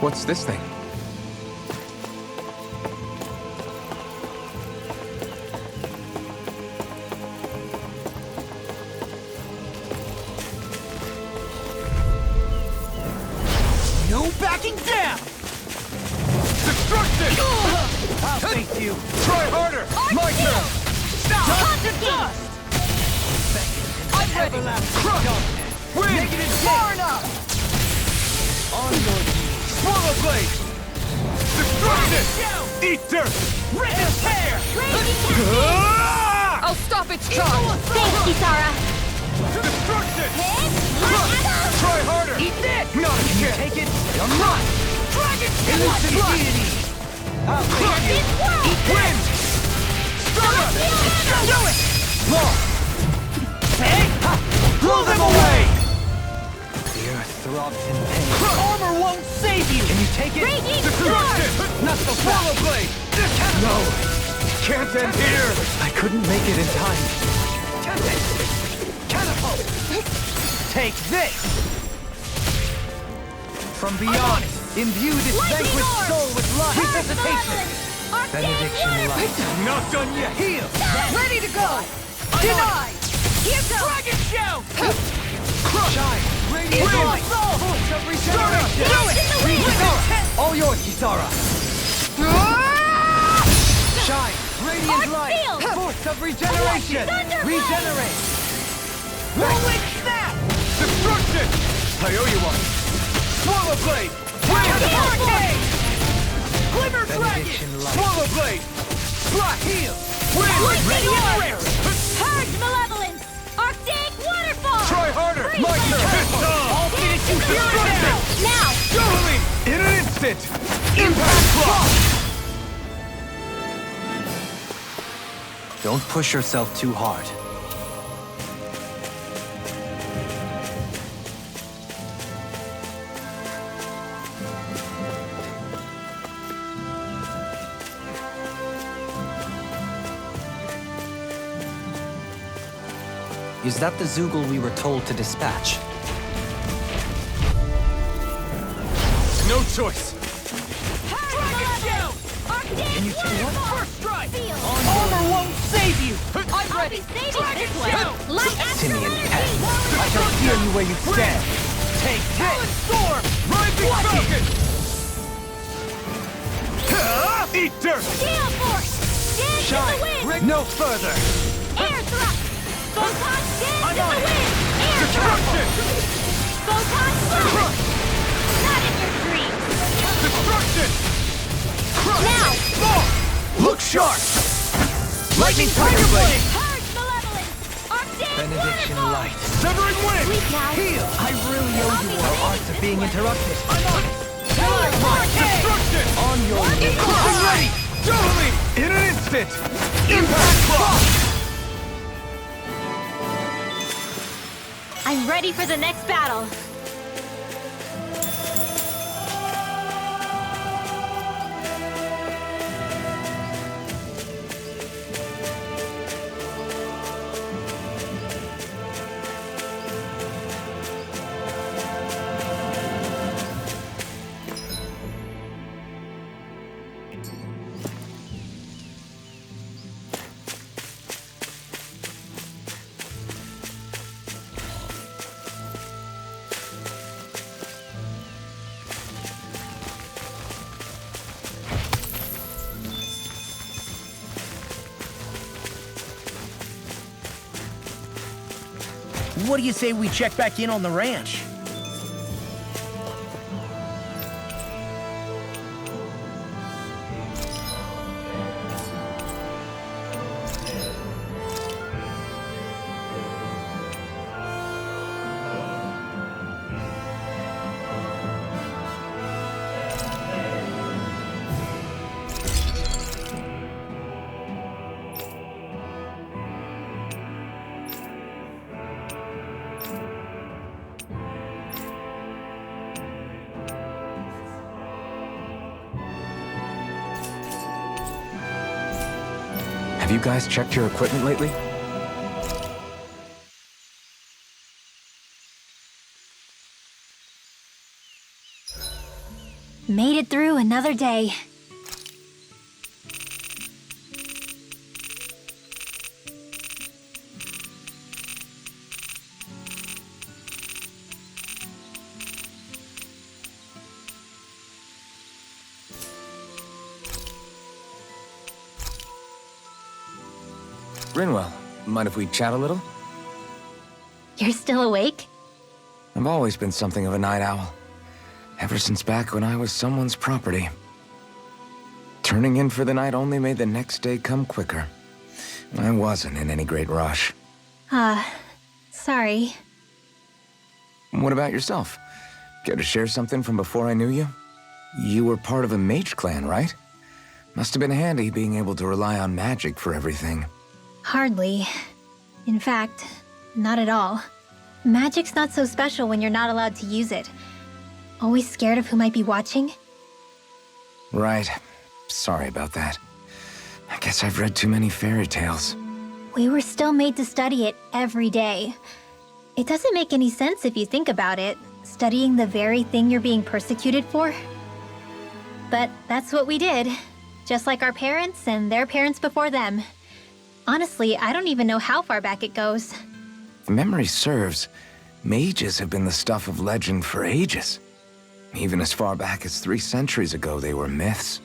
What's this thing? No backing down! Destruction! I'll face you! Try harder! My turn! Stop! Dust to dust! I'm ready. Everlasting darkness! Win! Negative far enough! On your knees! Swallow blade! Destruction! Eat dirt! Rip and tear! Ah! I'll stop its charge. Thanks, Kisara. Destruction! Hit! Try harder! Eat this! Not You again! take it? I'm not! Dragon Illusion Blood! deity! I'll face you! Eat wind! Stunner! Do it! Long! Hey! Ha! Blow them away! The earth throbs in pain. Armor won't save you! Can you take it? Raging Destruction! Not so Swallow fast! blade! No! Can't end here! I couldn't make it in time. Catapult! Take this! From beyond, imbue this vanquished soul with life. Resuscitation! Benediction light. Knocked on your heel! Ready to go! Denied! Here goes! Dragon shout! Shine! Radiant light! Force of regeneration! Do it! Kisara! All yours, Kisara! Shine! Radiant light! Force of regeneration! Regenerate! Rolling snap! Destruction! I owe you one! Swallow blade! Hurricane! Glimmer dragon! Swallow blade! Black heel! Wind! Purge malevolence! Arctic waterfall! Try harder! My turn! All finishing destruction! Now! Totally! In an instant! Impact block! Don't push yourself too hard. Is that the Zoogle we were told to dispatch? No choice! Can you take one? First strike! Armor won't save you! I'm ready! Dragon shout! Simian pet. I shall feel you where you stand! Take this! Storm! Rising Falcon! Eat dirt! Gale force! Dance Shine! in the wind! No further! Air thrust! Photon dance I'm in on the it. wind! Air Destruction! Photon flash! Not in your dreams! Destruction! Now! Look sharp! Lightning Tiger Blade! Purge malevolence! Arctic Benediction waterfall! light. Severing Wind! Sleep now. Heal! I really owe you I'll no be arts of saving being this interrupted. I'm on it! Destruction! On your way! I'm ready! Totally! In an instant! Impact block! I'm ready for the next battle. What do you say we check back in on the ranch? Have you guys checked your equipment lately? Made it through another day. Rinwell, mind if we chat a little? You're still awake? I've always been something of a night owl. Ever since back when I was someone's property. Turning in for the night only made the next day come quicker. I wasn't in any great rush. Sorry. What about yourself? Care to share something from before I knew you? You were part of a mage clan, right? Must have been handy being able to rely on magic for everything. Hardly. In fact, not at all. Magic's not so special when you're not allowed to use it. Always scared of who might be watching? Right. Sorry about that. I guess I've read too many fairy tales. We were still made to study it every day. It doesn't make any sense if you think about it, studying the very thing you're being persecuted for. But that's what we did, just like our parents and their parents before them. Honestly, I don't even know how far back it goes. If memory serves, mages have been the stuff of legend for ages. Even as far back as 3 centuries ago, they were myths.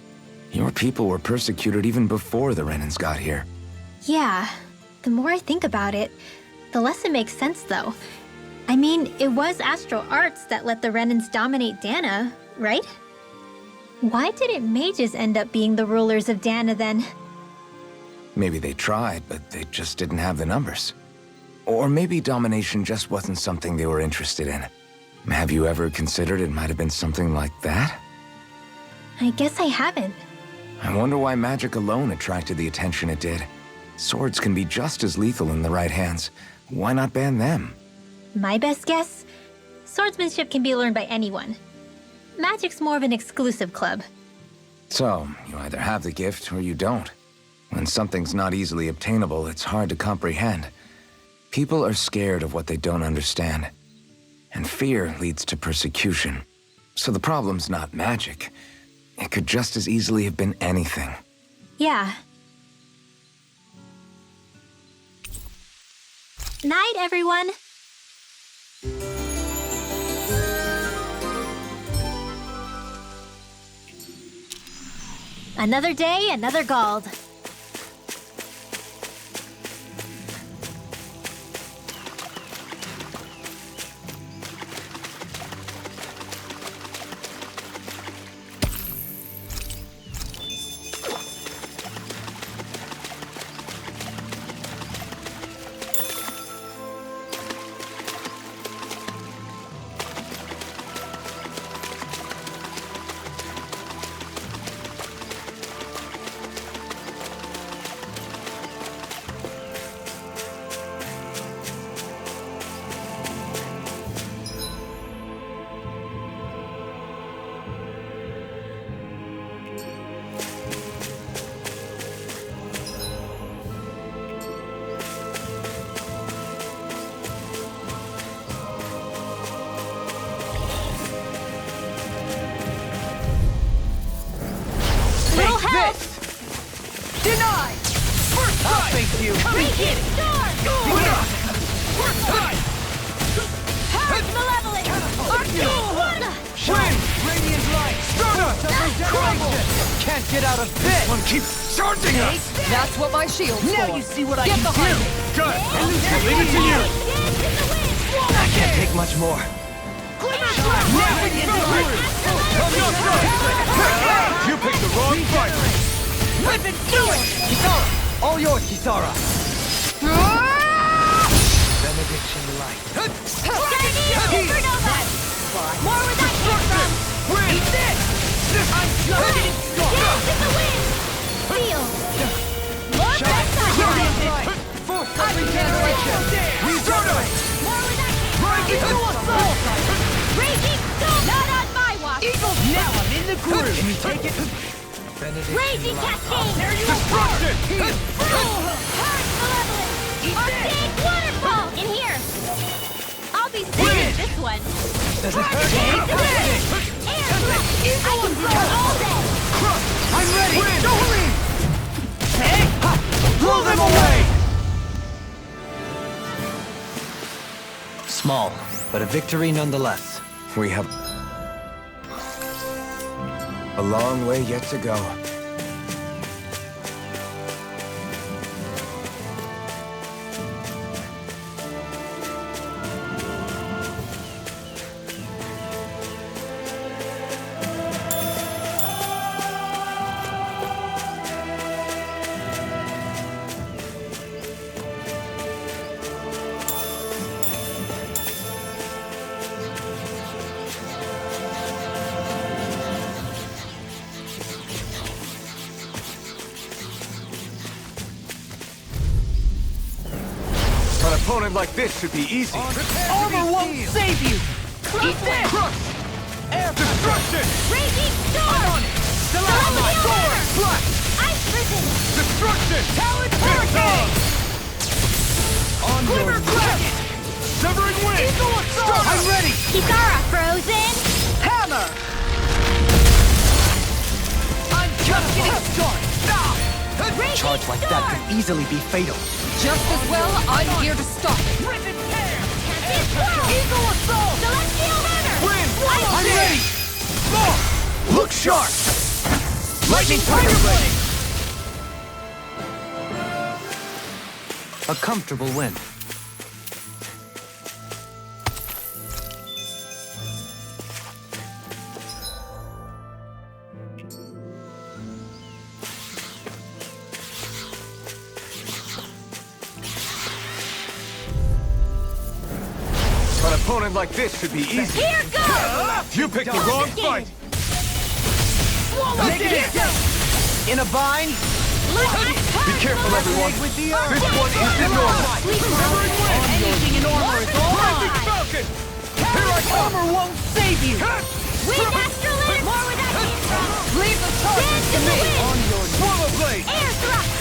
Your people were persecuted even before the Renans got here. Yeah, the more I think about it, the less it makes sense though. I mean, it was astral arts that let the Renans dominate Dana, right? Why didn't mages end up being the rulers of Dana then? Maybe they tried, but they just didn't have the numbers. Or maybe domination just wasn't something they were interested in. Have you ever considered it might have been something like that? I guess I haven't. I wonder why magic alone attracted the attention it did. Swords can be just as lethal in the right hands. Why not ban them? My best guess? Swordsmanship can be learned by anyone. Magic's more of an exclusive club. So, you either have the gift or you don't. When something's not easily obtainable, it's hard to comprehend. People are scared of what they don't understand. And fear leads to persecution. So the problem's not magic. It could just as easily have been anything. Yeah. Night, everyone! Another day, another Gald. Denied! First I'll face you! Radiant Storm! Power's malevolent! Arcane Water! Shine! Radiant light! Regeneration! Can't get out of this! One keeps charging us! That's what my shield's for. Now you see what I Get can behind do! me. Good! Leave it to you! I can't take much more. Now Radiant light! You picked the wrong fight! Whip it! Do it! Kisara! All yours, Kisara! Benediction light! Supernova! More where that came from! Eat this! I'm targeting Dance in the wind! Feel! More breath on Force of regeneration! Regenerate! More where that came from! Rising assault! Raging Storm! Not on my watch! Eagle! Now I'm in the groove! Can you take it? Benediction Raging light. Cascade! There you are! Heart Malevolent! Arcane Waterfall! In here! I'll be saving this one! Does it hurt? Air Blast! I can throw all day! I'm ready! Hurry! Hey! Ha! Blow them away! Small, but a victory nonetheless. We have a long way yet to go. An opponent like this should be easy. Armor won't save you! Eat this! Crush! Air Destruction! Raging Storm! Stalagmite! Sword! Flash! Ice Prison! Destruction! Talent It's Hurricane! on! Glimmer Blast! Severing Wind! Eagle Assault! I'm ready! Kitara, frozen! Hammer! I'm just getting started! Charge like that could easily be fatal. Just as well, I'm here to stop it. Rip and tear! Eagle Assault! Celestial Runner! Wind! I'm ready! Look sharp! Lightning Tiger Blade! A comfortable win. An opponent like this should be easy. Here goes! You picked the wrong fight. In a bind? Be careful, everyone. This one isn't normal. Anything in armor is all Rising mine! Falcon! Here I come! Armor won't save you! Wind Astrolith! More where that came from! Leave the charge Dance to in the me! wind! Swallow Blade! Air thrust!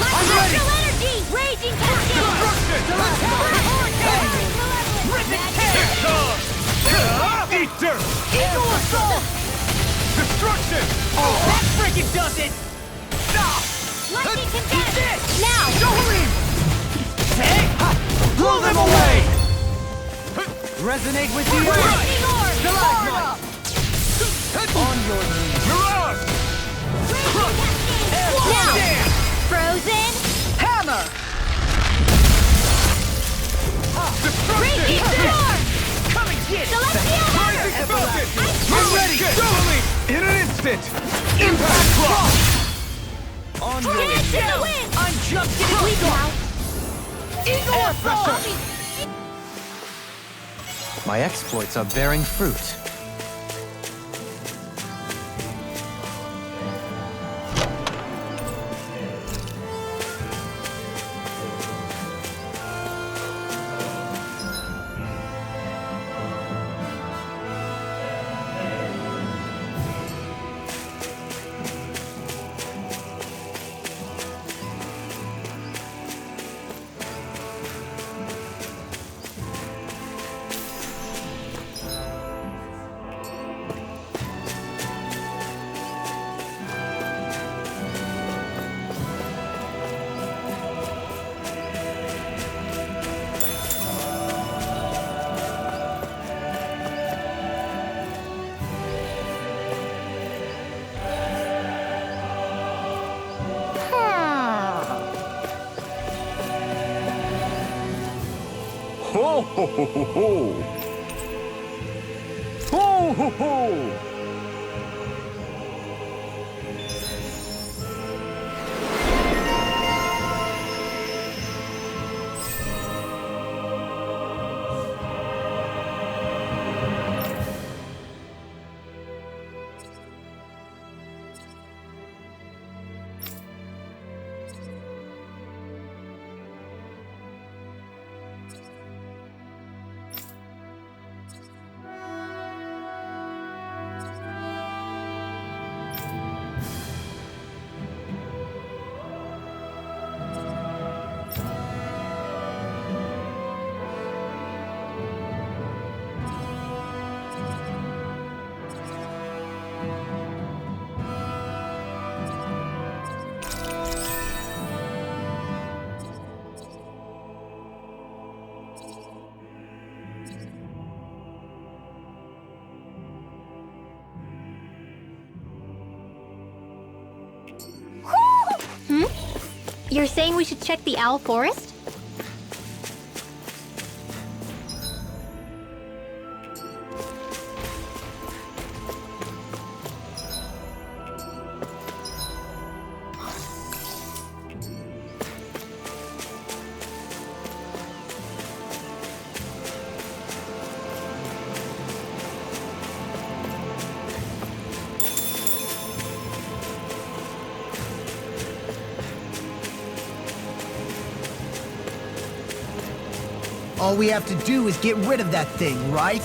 I'm ready! Astral energy! Raging cascade! Destruction! Eat dirt! Eagle Assault! Destruction! Oh, that frickin' does it! Lightning contagion! Now! Blow them away! Resonate with the earth! Lightning orb! Stalagmite! On your knees! Mirage! Now! Frozen! Hammer! Destruction! Raging storm! Come and get it! Celestial Runner! Falcon! I'm ready! Doubling! In an instant! Impact Cross! On your Dance in the knees! wind! I'm just getting Sleep started! now! Eagle Assault! My exploits are bearing fruit. Ho ho ho ho ho! Ho ho ho! You're saying we should check the Owl Forest? All we have to do is get rid of that thing, right?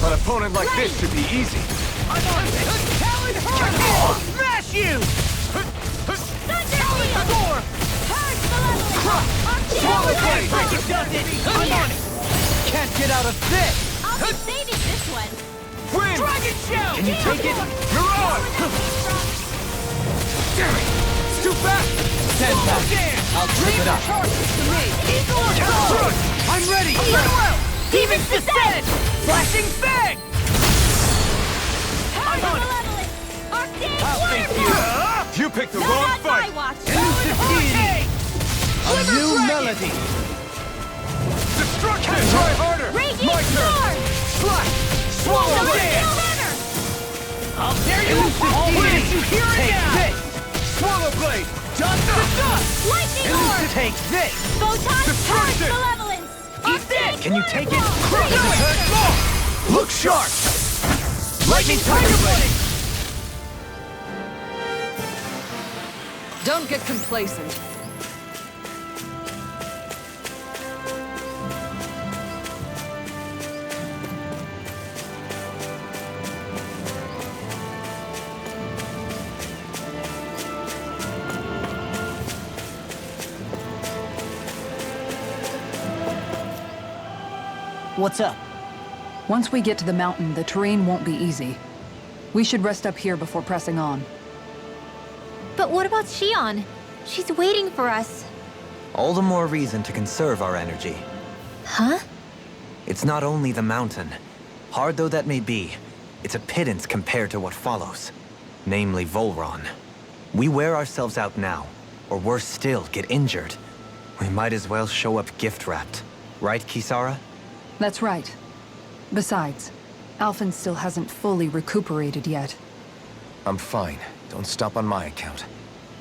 An opponent like this should be easy. I'm on it! Talon Hurricane! Smash you! Talon Soar! Swallow Blade! It does it! I'm on it! Can't get out of this! I'll be saving this one. Win! Dragon Shell! Can you take it? You're on! Damn it! It's too fast! Stand back. I'll trip it up. I'm ready! Demon's Descent! Flashing Fang! I'm on it! I'll face you! You picked the wrong fight! Elusive Deity! A new melody! Destruction! Try harder! My turn! Slash! Swallow Blade! I'll tear you apart! Wait, you hear it now! Take this! Swallow Blade! Dust to dust! Lightning Orb! Take this! Photon Charge Malevolence! Eat this! Can you take it? Crush it! Look sharp! Lightning Tiger Blade! Don't get complacent. What's up? Once we get to the mountain, the terrain won't be easy. We should rest up here before pressing on. But what about Shion? She's waiting for us. All the more reason to conserve our energy. Huh? It's not only the mountain. Hard though that may be, it's a pittance compared to what follows. Namely Volron. We wear ourselves out now, or worse still, get injured. We might as well show up gift-wrapped. Right, Kisara? That's right. Besides, Alphen still hasn't fully recuperated yet. I'm fine. Don't stop on my account.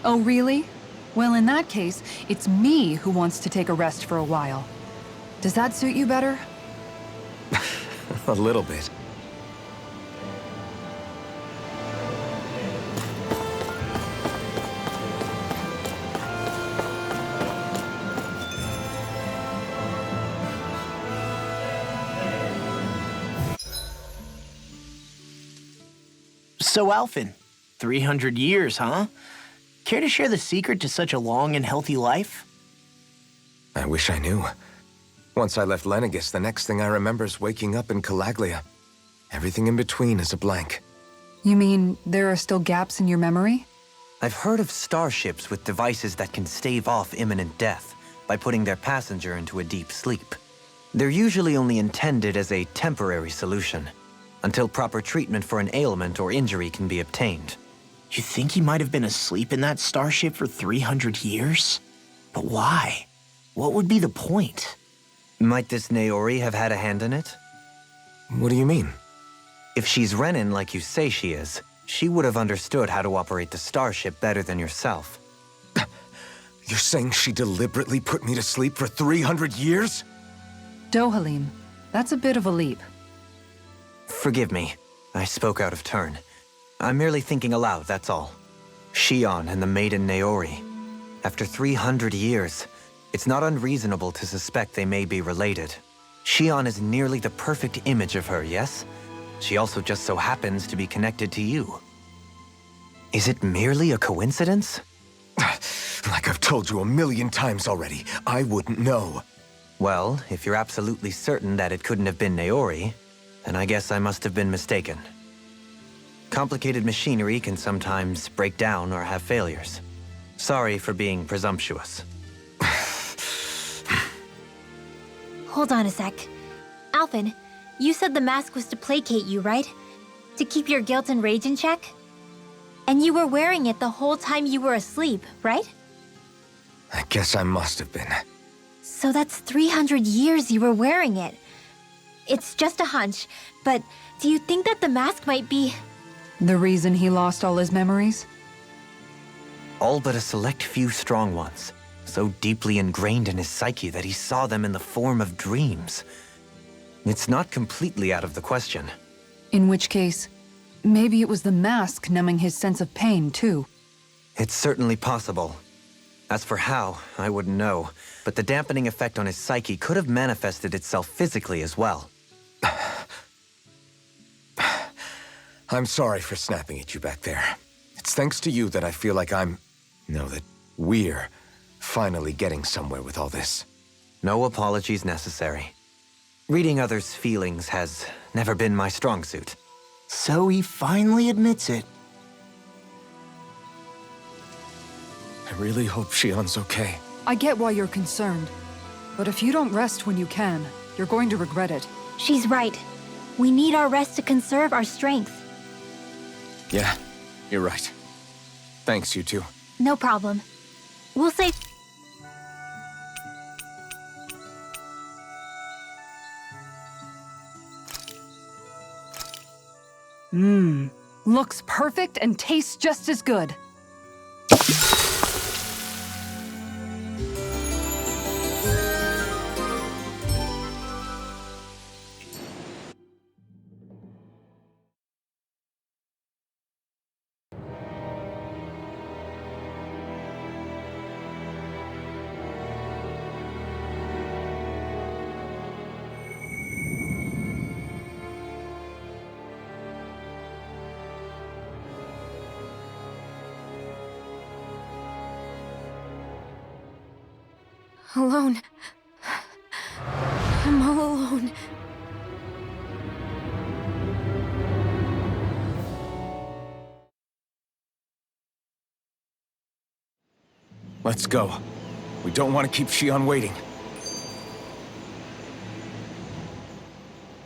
Oh, really? Well, in that case, it's me who wants to take a rest for a while. Does that suit you better? A little bit. So, Alphen, 300 years, huh? Care to share the secret to such a long and healthy life? I wish I knew. Once I left Lenegis, the next thing I remember is waking up in Calaglia. Everything in between is a blank. You mean there are still gaps in your memory? I've heard of starships with devices that can stave off imminent death by putting their passenger into a deep sleep. They're usually only intended as a temporary solution, until proper treatment for an ailment or injury can be obtained. You think he might have been asleep in that starship for 300 years? But why? What would be the point? Might this Naori have had a hand in it? What do you mean? If she's Renin like you say she is, she would have understood how to operate the starship better than yourself. You're saying she deliberately put me to sleep for 300 years? Dohalim, that's a bit of a leap. Forgive me. I spoke out of turn. I'm merely thinking aloud, that's all. Shion and the maiden Naori. After 300 years, it's not unreasonable to suspect they may be related. Shion is nearly the perfect image of her, yes? She also just so happens to be connected to you. Is it merely a coincidence? Like I've told you 1,000,000 times already, I wouldn't know. Well, if you're absolutely certain that it couldn't have been Naori, then I guess I must have been mistaken. Complicated machinery can sometimes break down or have failures. Sorry for being presumptuous. Hold on a sec. Alphen, you said the mask was to placate you, right? To keep your guilt and rage in check? And you were wearing it the whole time you were asleep, right? I guess I must have been. So that's 300 years you were wearing it. It's just a hunch, but do you think that the mask might be... The reason he lost all his memories? All but a select few strong ones, so deeply ingrained in his psyche that he saw them in the form of dreams. It's not completely out of the question. In which case, maybe it was the mask numbing his sense of pain, too. It's certainly possible. As for how, I wouldn't know, but the dampening effect on his psyche could have manifested itself physically as well. I'm sorry for snapping at you back there. It's thanks to you that I feel like that we're finally getting somewhere with all this. No apologies necessary. Reading others' feelings has never been my strong suit. So he finally admits it. I really hope Shion's okay. I get why you're concerned. But if you don't rest when you can, you're going to regret it. She's right. We need our rest to conserve our strength. Yeah, you're right. Thanks, you two. No problem. We'll say... Looks perfect and tastes just as good. Alone. I'm all alone. Let's go. We don't want to keep Shion waiting.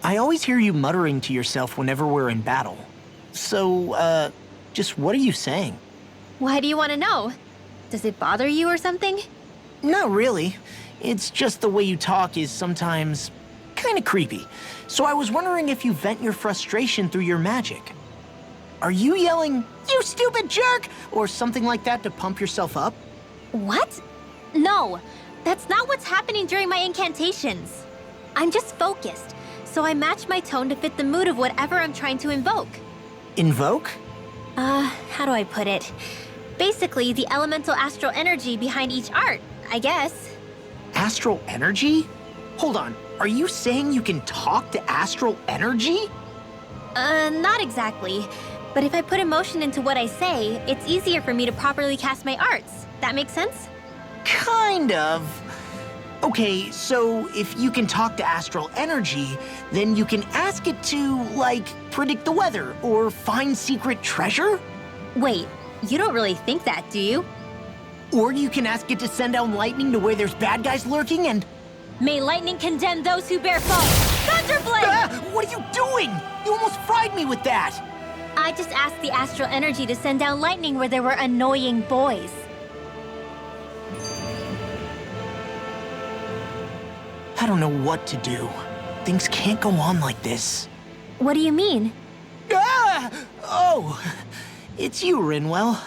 I always hear you muttering to yourself whenever we're in battle. So, just what are you saying? Why do you want to know? Does it bother you or something? Not really. It's just the way you talk is sometimes kind of creepy. So I was wondering if you vent your frustration through your magic. Are you yelling, "You stupid jerk," or something like that to pump yourself up? What? No, that's not what's happening during my incantations. I'm just focused, so I match my tone to fit the mood of whatever I'm trying to invoke. Invoke? How do I put it? Basically, the elemental astral energy behind each art, I guess. Astral energy? Hold on, are you saying you can talk to astral energy? Not exactly. But if I put emotion into what I say, it's easier for me to properly cast my arts. That makes sense? Kind of. Okay, so if you can talk to astral energy, then you can ask it to, like, predict the weather or find secret treasure? Wait, you don't really think that, do you? Or you can ask it to send down lightning to where there's bad guys lurking and... May lightning condemn those who bear false! Thunderblade! Ah, what are you doing? You almost fried me with that! I just asked the astral energy to send down lightning where there were annoying boys. I don't know what to do. Things can't go on like this. What do you mean? Ah! Oh, it's you, Rinwell.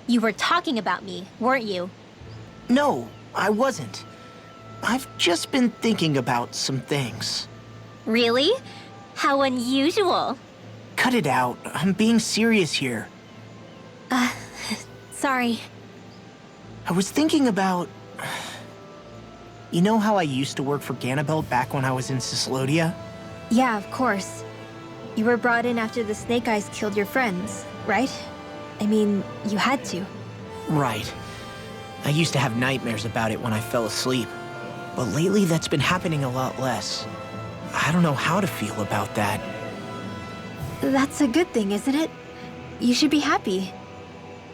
You were talking about me, weren't you? No, I wasn't. I've just been thinking about some things. Really? How unusual. Cut it out. I'm being serious here. Sorry. I was thinking about... You know how I used to work for Ganabelt back when I was in Cislodia? Yeah, of course. You were brought in after the Snake Eyes killed your friends, right? I mean, you had to. Right. I used to have nightmares about it when I fell asleep. But lately that's been happening a lot less. I don't know how to feel about that. That's a good thing, isn't it? You should be happy.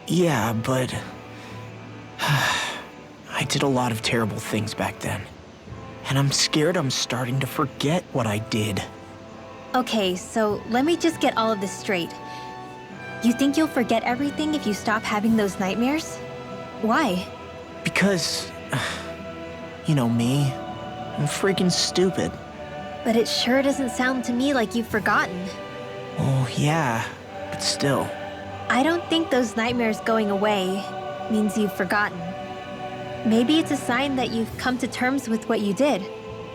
Yeah, but... I did a lot of terrible things back then. And I'm scared I'm starting to forget what I did. Okay, so let me just get all of this straight. You think you'll forget everything if you stop having those nightmares? Why? Because... You know me. I'm freaking stupid. But it sure doesn't sound to me like you've forgotten. Oh, yeah. But still. I don't think those nightmares going away means you've forgotten. Maybe it's a sign that you've come to terms with what you did.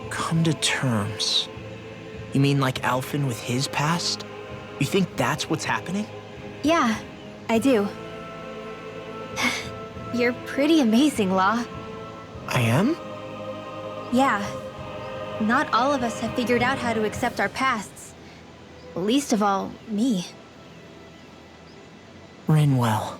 Come to terms? You mean like Alphen with his past? You think that's what's happening? Yeah, I do. You're pretty amazing, Law. I am? Yeah. Not all of us have figured out how to accept our pasts. Least of all, me. Rinwell.